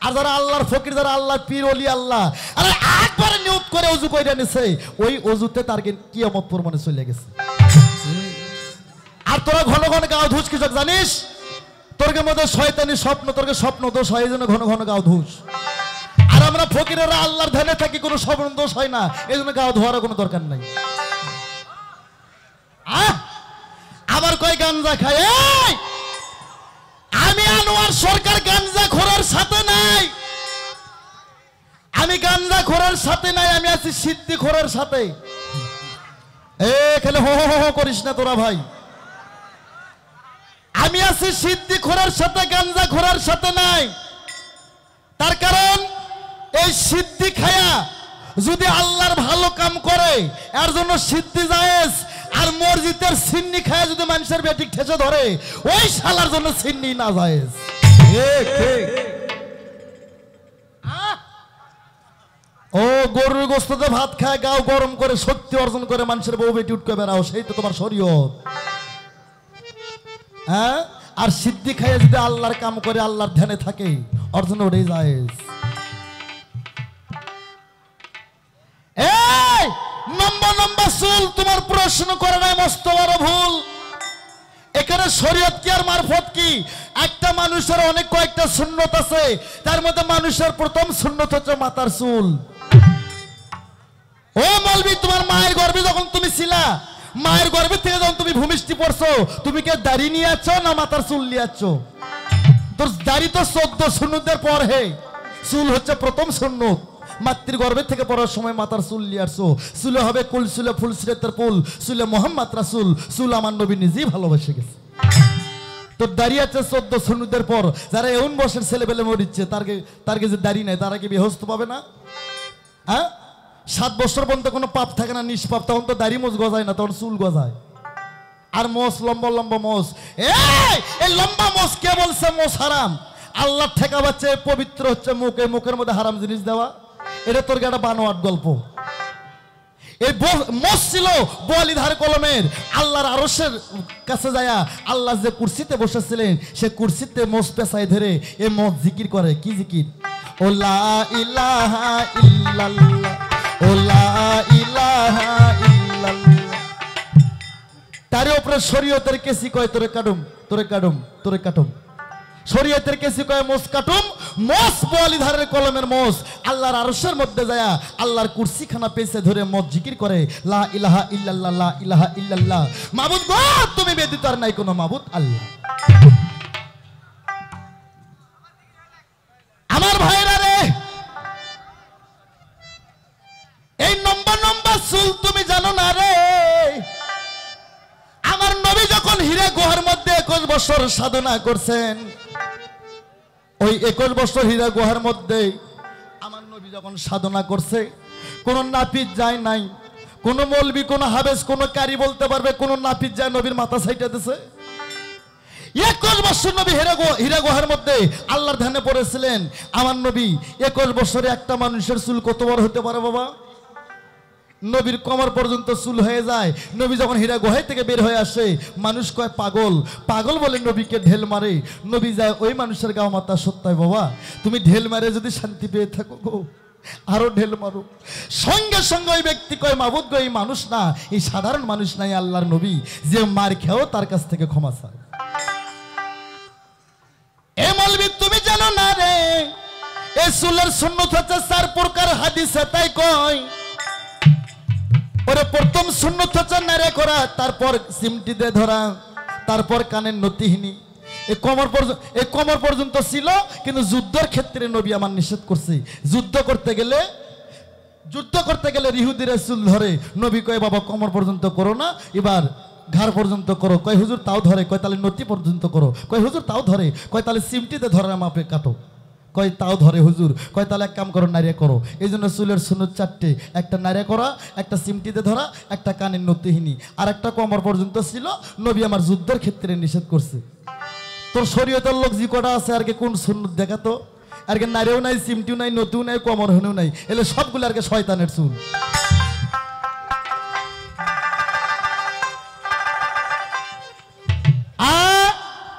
S2: আর যারা আল্লাহর ফকির, যারা আল্লাহর পীর ওলি আল্লাহ, আরে একবারে নিয়ত করে অজু কইরা নিছে, ওই অজুতে তার কিয়ামত প্রমাণে চলে গেছে। আর তোরা ঘন ঘন গাও ধুস, কৃষক জানিস? তোর মধ্যে শয়তানি স্বপ্ন, তোর স্বপ্ন দোষ হয়, এই জন্য ঘন ঘন গাও ধুস। আর আমরা ফকিরেরা আল্লাহর ধ্যানে থাকি, কোনো স্বপ্ন দোষ হয় না, এই জন্য গাও ধোয়ারও কোনো দরকার নাই। আবার কয় গাঞ্জা খায়। আমি আনোয়ার সরকার গাঞ্জা খোরের সাথে নাই, আমি গাঞ্জা খোরের সাথে নাই, আমি আছি সিদ্ধি খোরের সাথে। এখানে হো হো হো করিস না তোরা ভাই। আমি আছি সিদ্ধি খোরের সাথে, গাঞ্জা খোরের সাথে নাই। তার কারণ এই সিদ্ধি খায়া যদি আল্লাহর ভালো কাম করে এর জন্য সিদ্ধি জায়েজ। আর মসজিদের সিন্নি খায়া যদি মানুষের বেটিক ঠেসে ধরে, ওই শালার জন্য সিন্নি না জায়েজ। ও গরুর গোশতে ভাত খায়, গাও গরম করে শক্তি অর্জন করে মানুষের বউ বেটি উঠকে বেড়াও, সেই তো তোমার শরীয়ত। হ্যাঁ, আর সিদ্ধি খাইয়া যদি আল্লাহর কাম করে, আল্লাহর ধ্যানে থাকে, ওর জন্য ওটাই জায়েজ। লম্বা লম্বা চুল, তোমার প্রশ্ন করে নাই, মস্ত বড় ভুল। এখানে শরীয়ত কি আর মারফত কি? একটা মানুষের অনেক কয়েকটা সুন্নত আছে, তার মধ্যে মানুষের প্রথম সুন্নত হচ্ছে মাথার চুল। ও মৌলবি, তোমার মায়ের গর্ভে যখন তুমি ছিলা, মায়ের গর্ভে থেকে যখন তুমি ভূমিষ্ঠি পড়ছো, তুমি কে দাড়ি নিয়ে আছো না মাথার চুল নিয়ে আছো? তোর দাড়ি তো 14 সুন্নতের পর। হে, চুল হচ্ছে প্রথম সুন্নত। মাতৃগর্ভে থেকে পড়ার সময় মাথার চুল নিয়ে আসছো। চুলে হবে কুল, চুলে ফুল সিরাতের ফুল, চুলে মোহাম্মদ রাসূল, চুল আমার নবী নিজেই ভালোবেসে গেছে। তোর দাঁড়িয়ে আছে 14 সুন্নতের পর। যারা 59 বছর ছেলেবেলে মরিচ্ছে, তার যে দাড়ি নাই, তারা কি বেহস্ত পাবে না? হ্যাঁ, 7 বছর পর্যন্ত কোনো পাপ থাকে না, নিষ্পাপ। তখন তো দাড়ি মোজ গজায় না, তখন চুল গজায়। আর মোষ, লম্বা লম্বা মোষ। এই লম্বা মোষ কে বলছে মোষ হারাম? আল্লাহ ঠেকা বাচ্চা পবিত্র হচ্ছে মুখ, এই মুখের মধ্যে হারাম জিনিস দেওয়া, এটা তোর একটা বানোয়াট গল্প। এই মোষ ছিল বলিধার কলমের। আল্লাহর আরশের কাছে যায়, আল্লাহ যে কুরসিতে বসেছিলেন, সে কুরসিতে মোষ পেছায় ধরে এই মোষ জিকির করে। কি জিকির? ও লা ইলাহা ইল্লাল্লাহ, ও লা ইলাহা ইল্লাল্লাহ। তার উপরে শরীয়তের কেসি কয় তোরে কাটুম, তোরে কাটুম, তোরে কাটুম। শরীয়তের কেসি কয় মোষ কাটুম। মোষ বলিধারের কলমের মোষ আল্লাহর আরশের মধ্যে যায়, আল্লাহর কুরসি খানা পেছে ধরে মোষ জিকির করে, লা ইলাহা ইল্লাল্লাহ, লা ইলাহা ইল্লাল্লাহ। মাবুদ গো, তুমি ব্যতীত আর নাই কোনো মাবুদ আল্লাহ। আমার ভাইরা রে, এই লম্বা লম্বা চুল তুমি জানো না রে? আমার নবী যখন হীরা গুহার মধ্যে 21 বছর সাধনা করছেন, ওই 21 বছর হীরা গুহার মধ্যে আমার নবী যখন সাধনা করছে, কোনো নাপিত যায় নাই, কোনো মৌলবি, কোনো হাবেজ, কোনো কারি বলতে পারবে কোনো নাপিত যায় নবীর মাথা সাইটা দিছে? 21 বছর নবী হীরা গুহার মধ্যে আল্লাহর ধ্যানে পড়েছিলেন। আমার নবী 21 বছরে একটা মানুষের চুল কত বড় হতে পারে বাবা? নবীর কোমর পর্যন্ত চুল হয়ে যায়। নবী যখন হীরা গুহা থেকে বের হয়ে আসে, মানুষ কয় পাগল, পাগল বলে নবীকে ঢেল মারে। নবী যায় ওই মানুষের গাও মাথা সত্যায়, বাবা তুমি ঢেল মারে যদি শান্তি পেয়ে থাকো গো, আরো ঢেল মারো। সঙ্গে সঙ্গে ওই ব্যক্তি কয়, মাবুদ গো, এই মানুষ না, এই সাধারণ মানুষ নাই, আল্লাহর নবী, যে মার খেয়েও তার কাছ থেকে ক্ষমা চায়। এ মৌলবি তুমি জানো না রে, এই চুলের সুন্নত হচ্ছে 4 প্রকার, হাদিসে তাই কয়। ওরে প্রথম সুন্নত হচ্ছে নারে করা, তারপর সিমটি দিয়ে ধরা, তারপর কানের নতিহীনী। এই কোমর পর্যন্ত ছিল, কিন্তু যুদ্ধের ক্ষেত্রে নবী আমার নিষেধ করছে। যুদ্ধ করতে গেলে ইহুদিরা চুল ধরে, নবী কয় বাবা কোমর পর্যন্ত করো না, এবার ঘাড় পর্যন্ত করো। কয় হুজুর তাও ধরে। কয় তাহলে নতি পর্যন্ত করো। কয় হুজুর তাও ধরে। কয় তাহলে সিমটিতে ধরে মাপে কাটো। কয় তাও ধরে হুজুর। কয় তাহলে এক কাম করো, নারিয়া করো। এই জন্য চুলের সুন্নত 4টে, একটা নারিয়া করা, একটা সিমটিতে ধরা, একটা কানের নতিহীনী, আর একটা কোমর পর্যন্ত ছিল। নবী আমার যুদ্ধের ক্ষেত্রে নিষেধ করছে। তোর শরীয়তের লোক যে কটা আছে আর কি কোন সুন্নত দেখাতো? আর কি নারিয়াও নাই, সিমটিও নাই, নতিও নাই, কোমর হনেও নাই, এলে সবগুলো আর কি শয়তানের চুল।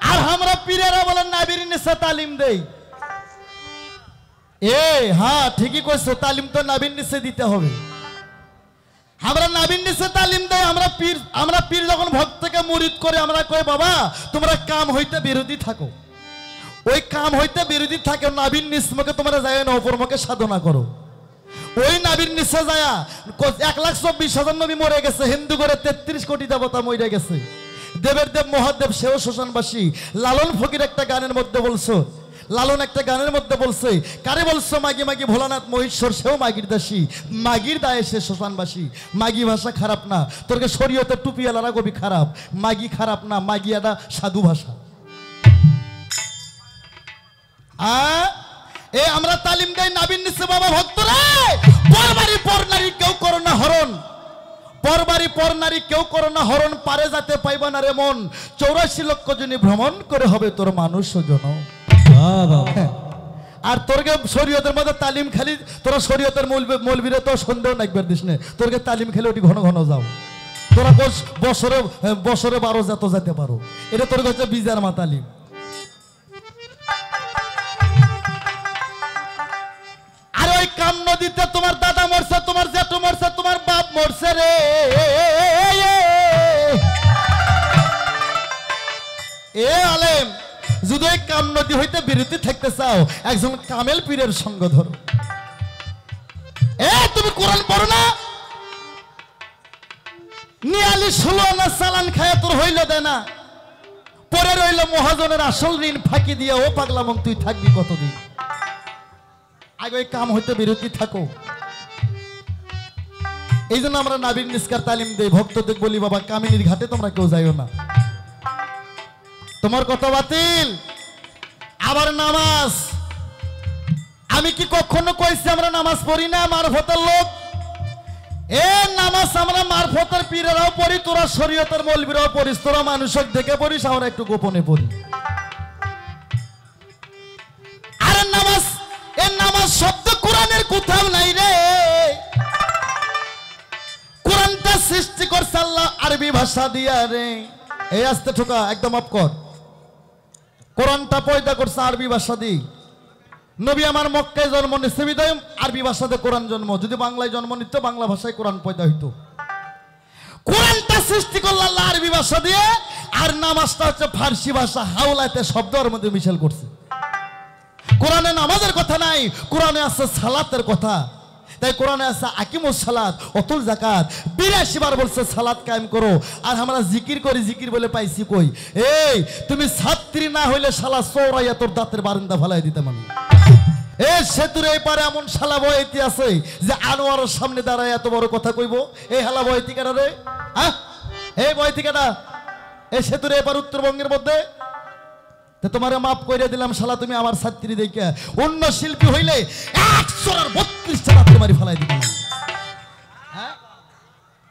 S2: আর আমরা পীরেরা বলেন নাবির নিসা তালিম দেই। হ্যাঁ ঠিকই কইছো, তালিম তো নাবির নিচে দিতে হবে। আমরা নাবির নিচে তালিম দেই। আমরা পীর যখন ভক্তকে মুরিদ করে, আমরা কই বাবা তোমরা কাম হইতে বিরোধী থাকো। ওই কাম হইতে বিরোধী থাকে, নাবির নিসমকে তোমরা যায় না, অপর মুখে সাধনা করো। ওই নাবির নিচে যায়া 1,24,000 নবী মরে গেছে, হিন্দু করে 33 কোটি দেবতা মরে গেছে। দেবের দেব মহাদেব সেও শ্মশানবাসী। লালন ফকির একটা গানের মধ্যে বলছো, লালন একটা গানের মধ্যে বলছে, কারে বলছো মাগি মাগি ভোলানাথ মহেশ্বর, সেও মাগির দাসী, মাগির দায়ে সে শ্মশানবাসী। মাগি ভাষা খারাপ না, তোরকে শরীয়তে টুপিওয়ালারা কবি খারাপ, মাগি খারাপ না, মাগি একটা সাধু ভাষা। আমরা তালিম দেই নাবির নিচে বাবা ভক্তরা। পরবারি পর নারী কেউ করো না হরণ, পরবারি পর নারী কেউ করো না হরণ, পারে যাতে পাইবা না রে মন, 84 লক্ষ জনী ভ্রমণ করে হবে তোর মানুষ জন। আর তোরকে শরীয়তের মধ্যে তালিম খালি, তোরা শরীয়তের মৌলবীরা তো সন্দেহ নাকবার দিস না, তোরকে তালিম খেলে ওটি ঘন ঘন যাও। তোরা বছরে 12 যেতে পারো, এটা তোর কাছে বিজার মা তালিম। আর ওই কাম নদীতে তোমার দাদা মরছে, তোমার জেঠু মরছে, তোমার বাপ মরছে রে। এ আলেম, যদি ওই কাম নদী হইতে বিরতি থাকতে চাও, একজন কামেল পীরের সঙ্গ ধরো। তুমি কোরআন পড়ো না, নিয়ালি 16 আনা চালান খায় তোর হইল দেয় না, পরে রইল মহাজনের আসল ঋণ ফাঁকি দিয়ে। ও পাগলা মন, তুই থাকবি কতদিন? আগে ওই কাম হইতে বিরতি থাকো। এই জন্য আমরা নাবির নিষ্কার তালিম দেই, ভক্তদের বলি বাবা কামিনীর ঘাটে তোমরা কেউ যাইও না, তোমার কথা বাতিল। আবার নামাজ, আমি কি কখনো কইছি আমরা নামাজ পড়ি না? মারফতের লোক, নামাজ আমরা মারফতের পীরেরাও পড়ি, তোরা শরীয়তের মৌলবীরাও পড়িস, তোরা মানুষক দেখে পড়িস, আমরা একটু গোপনে পড়ি। আরে নামাজ, নামাজ শব্দ কোরআনের কোথাও নাই রে। কোরআনটা সৃষ্টি করছে আল্লাহ আরবি ভাষা দিয়া রে। এই আস্তে ঠোকা, একদম অফ কর। কোরআনটা পয়দা করছে আরবি ভাষা দিয়ে। নবী আমার মক্কায় জন্ম নিচ্ছে বিদায় আরবি ভাষাতে কোরআন জন্ম। যদি বাংলায় জন্ম নিত, বাংলা ভাষায় কোরআন পয়দা হইতো। কোরআনটা সৃষ্টি করল আল্লাহ আরবি ভাষা দিয়ে, আর নামাজটা হচ্ছে ফার্সি ভাষা, হাওলাতে শব্দের মধ্যে মিশেল করছে। কোরআনে নামাজের কথা নাই, কোরআনে আছে সালাতের কথা। তাই কোরআনে আছে আকিমুস সালাত অতুল যাকাত, 82 বার বলছে সালাত কায়েম করো। আর আমরা জিকির করি, জিকির বলে পাইছি কই? এই তুমি ছাত্রী না হইলে শালা চৌরাইয়া তোর দাঁতের বারান্দা ফালাই দিতে মানে। এই সেতুর এই পারে এমন শালা বয়তি আছে যে আনোয়ারের সামনে দাঁড়ায় এত বড় কথা কইব। এই হালা বয়তি কাটা রে, হ্যাঁ এই বয়তি কাটা, এই সেতুর এই পার উত্তরবঙ্গের মধ্যে তা তোমারে মাফ করে দিলাম শালা, তুমি আমার ছাত্রী দেখে। অন্য শিল্পী হইলে 132 চালা তোমারই ফেলাই দিলাম। হ্যাঁ,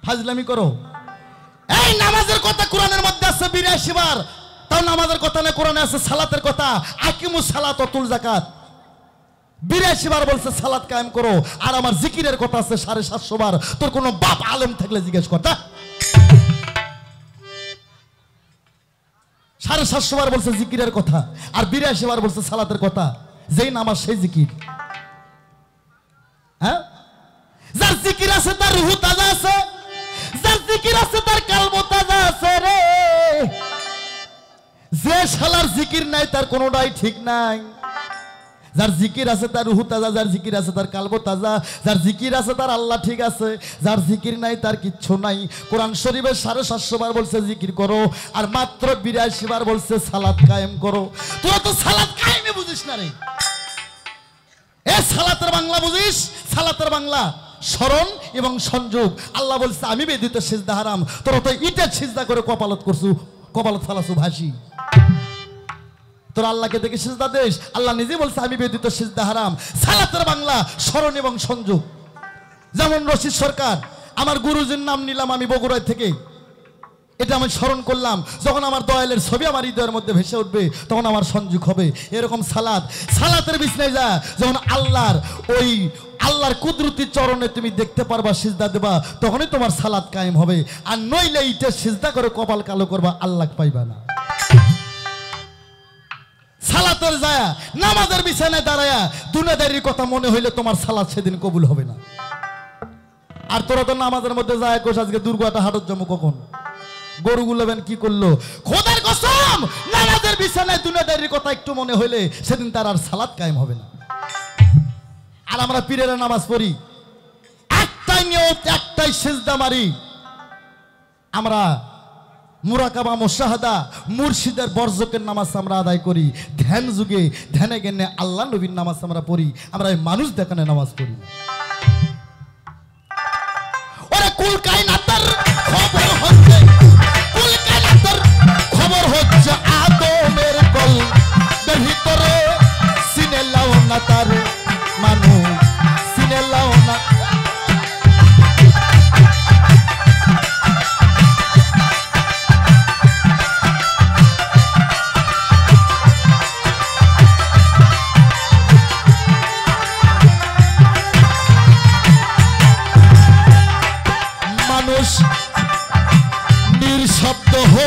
S2: ফাজলামি করো। এই নামাজের কথা কোরআনের মধ্যে আছে 82 বার, তাও নামাজের কথা না, কোরআনে আছে সালাতের কথা, আকিমুস সালাত ওয়া তুল যাকাত। 82 বার বলছে সালাত কায়েম করো, আর আমার জিকিরের কথা আছে 750 বার। তোর কোনো বাপ আলেম থাকলে জিজ্ঞেস কর। 750 বার বলছে জিকিরের কথা, আর 82 বার বলছে সালাতের কথা। যেই নামাজ সেই জিকির। হ্যাঁ, যার জিকির আছে তার রূহ তাজা আছে, যার জিকির আছে তার কলব তাজা আছে রে। যে শালার জিকির নাই তার কোনোটাই ঠিক নাই। যার জিকির আছে তার রূহ তাজা, যার জিকির আছে তার কলব তাজা, যার জিকির আছে তার আল্লাহ ঠিক আছে, যার জিকির নাই তার কিচ্ছু নাই। কোরআন শরীফে 750 বার বলছে জিকির করো, আর মাত্র 82 বার বলছে সালাত কায়েম করো। তোরা তো সালাত কায়েমে বুঝিস না রে। এ সালাতের বাংলা বুঝিস? সালাতের বাংলা স্মরণ এবং সংযোগ। আল্লাহ বলছে আমি ব্যতীত সিজদা হারাম, তোরা তো ইটের সিজদা করে কপালত করছু, কপালত ফালাছু ভাসি। তোরা আল্লাহকে দেখে সিজদা দেশ? আল্লাহ নিজে বলছে আমি ব্যতীত সিজদা হারাম। সালাতের বাংলা স্মরণ এবং সংযোগ। যেমন রশিদ সরকার, আমার গুরুজির নাম নিলাম আমি বগুড়া থেকে, এটা আমি স্মরণ করলাম। যখন আমার দয়ালের ছবি আমার হৃদয়ের মধ্যে ভেসে উঠবে তখন আমার সংযোগ হবে। এরকম সালাত, সালাতের বিছনায় যা যখন আল্লাহর কুদরতি চরণে তুমি দেখতে পারবা, সিজদা দেবা, তখনই তোমার সালাত কায়েম হবে। আর নইলে ইটের সিজদা করে কপাল কালো করবা, আল্লাহ পাইবা না। সালাতের যায় নামাজের বিছানায় দাঁড়ায়া দুনিয়াদারির কথা মনে হইলে তোমার সালাত সেদিন কবুল হবে না। আর তোরা তো নামাজের মধ্যে যায় কোষ আজকে দুর্গাটা হাটত জমু কখন গরুগুলো কি করলো। খোদার কসম, নামাজের বিছানায় দুনিয়াদারির কথা একটু মনে হইলে সেদিন তার আর সালাত কায়েম হবে না। আর আমরা পীরের নামাজ পড়ি, একটাই নিয়ত, একটাই সিজদা মারি। আমরা মুরাকাবা মুশাহাদা মুর্শিদের বরজকের নামাজ আমরা আদায় করি। ধ্যান যুগে ধ্যানে জ্ঞানে আল্লাহ নবীর নামাজ আমরা পড়ি। আমরা এই মানুষ দেখানে নামাজ পড়ি। ওরে কুল কায়নাতের খবর হচ্ছে, কুল কায়নাতের খবর হচ্ছে আদমের কলবের ভিতরে। সিনে লাও না তার মানুষ, সিনে লাও না। নিঃশব্দ হো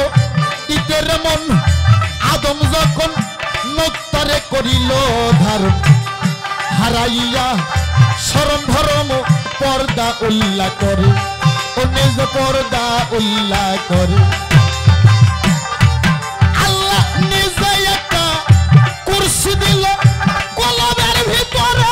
S2: ইটের মন, আদম যখন মুক্তারে করিল ধারণ, হারাইয়া শরম ভরম পর্দা উল্লাহ করে, ও নিজ পর্দা উল্লাহ করে। আল্লাহ নিজে একটা কুরসি দিল কলবের ভিতরে।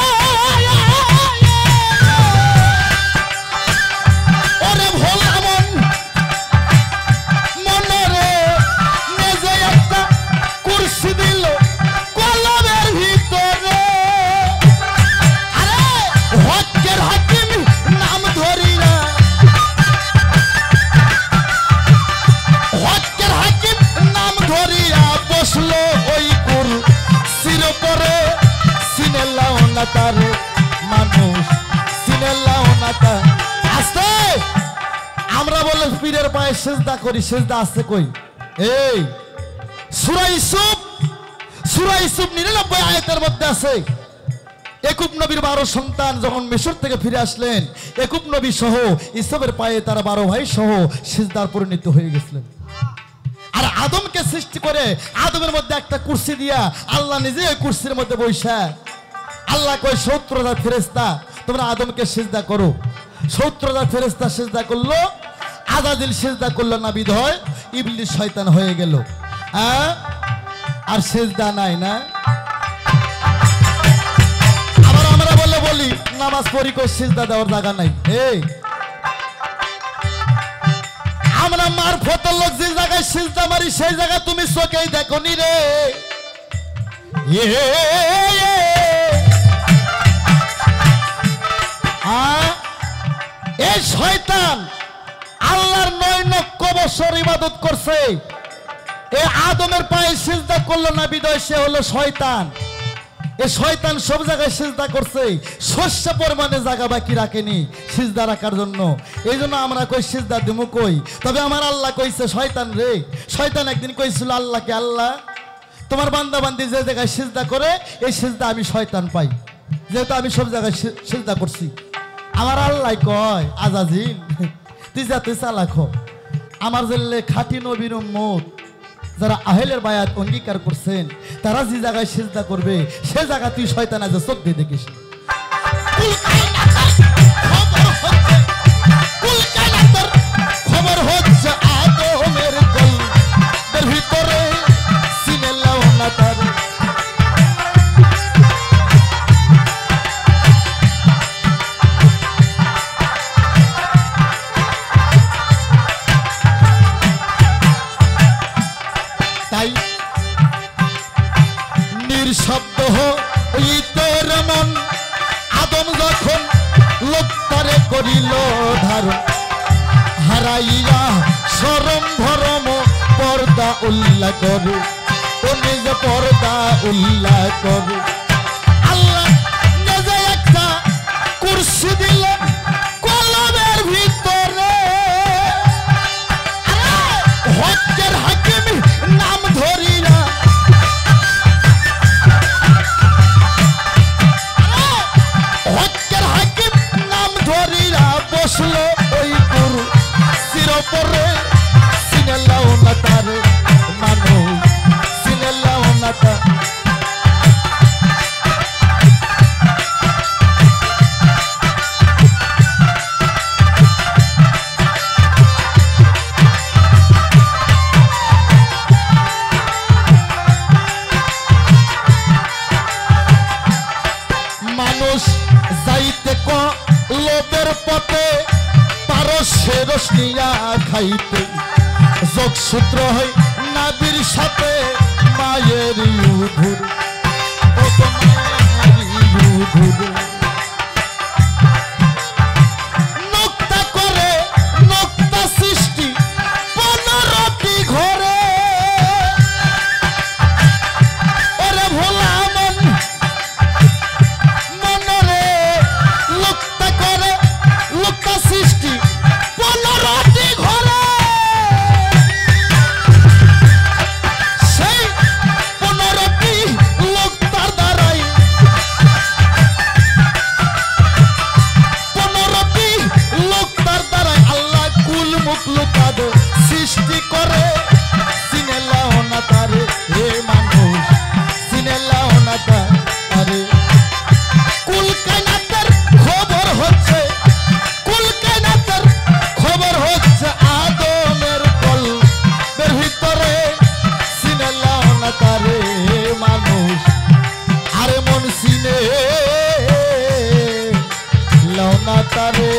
S2: আমরা বলে পীরের পায়ে সিজদা করি, সিজদা আসছে কই? এই সূরা ইউসুফ 99 আয়াতের মধ্যে আছে, ইয়াকুব নবীর 12 সন্তান যখন মিশর থেকে ফিরে আসলেন, ইয়াকুব নবী সহ ইউসুফের পায়ে তারা 12 ভাই সহ সিজদার পরিণত হয়ে গেছিলেন। আর আদমকে সৃষ্টি করে আদমের মধ্যে একটা কুরসি দিয়া আল্লাহ নিজে ওই কুরসির মধ্যে বসে আল্লাহ কই 70,000 ফেরেশতা তোমরা আদমকে সিজদা করো। 70,000 ফেরেশতা সিজদা করলো, আজাজিল সিজদা করলো না, বিধায় ইবলিস শয়তান হয়ে গেল। আর সিজদা নাই না। আবার আমরা বলি নামাজ পড়ি কই সিজদা দেওয়ার জায়গা নাই। এই আমরা মারফতের লোক যে জায়গায় সিজদা মারি সেই জায়গা তুমি চোখেই দেখনি রে। এই শয়তান আল্লাহর 9 লক্ষ বছর ইবাদত করছে, এ আদমের পায়ে সিজদা করলো না বিদয় সে হলো শয়তান। এ শয়তান সব জায়গায় সিজদা করছে, শস্য পরিমাণে জায়গা বাকি রাখেনি সিজদা রাখার জন্য। এই জন্য আমরা কই সিজদা দিমু কই, তবে আমার আল্লাহ কইছে শয়তান রে। শয়তান একদিন কইছিল আল্লাহকে, আল্লাহ তোমার বান্দা বান্দি যে জায়গায় সিজদা করে এই সিজদা আমি শয়তান পাই, যেহেতু আমি সব জায়গায় সিজদা করছি। আমার আল্লাহ কয় আজাজিল তুই যাতে চালাক হ, আমার জেলে খাঁটি নবীর উম্মত যারা আহেলের বায়াত অঙ্গীকার করছেন তারা যে জায়গায় সিজদা করবে সে জায়গা তুই শয়তান আজ চোখ দিয়ে দেখিস। খবর হচ্ছে আদমের কলবের ভিতরে সিনেলাও না তার। তাই নিঃশব্দ হইতর মন আদম যখন লোকটারে করিল ধারণ, হারাইয়া শরম ভরম পর্দা উল্লাহ করে, ও নিজ পর্দা উল্লাহ করে। আল্লাহ নিজে একটা কুরসি দিল কলবের ভিতরে, হকের হাকিম নাম ধরিয়া, হকের হাকিম নাম ধরিয়া বসলো ওই গুরু চিরপরে। সিনেলাও না তার মানুষ, সিনেলাও না তার। মানুষ যাইতে কলবের পথে পারস্যে রসনিয়া খাইতে, যোগসূত্র হয় নাবির সাথে মায়ের উধুর, ও তো মায়ের উধুর। নোক্তা করে নোক্তা সৃষ্টি 15টি ঘরে, ওরে ভোলা মন মনরে লোকটা করে লোকটা সৃষ্টি 15টি ঘরে। সেই 15টি লোকটার দ্বারাই 15টি লোকটার দ্বারাই আল্লাহ কুল মুখলুকাদ সৃষ্টি করে। সিনেলাও না তারে হে মানুষ, সিনেলাও না তারে। কুল কায়নাতের খবর হচ্ছে, কুল কায়নাতের খবর হচ্ছে আদমের কলবের ভিতরে। সিনেলাও না তারে মানুষ, আরে মন সিনে লাও না তারে।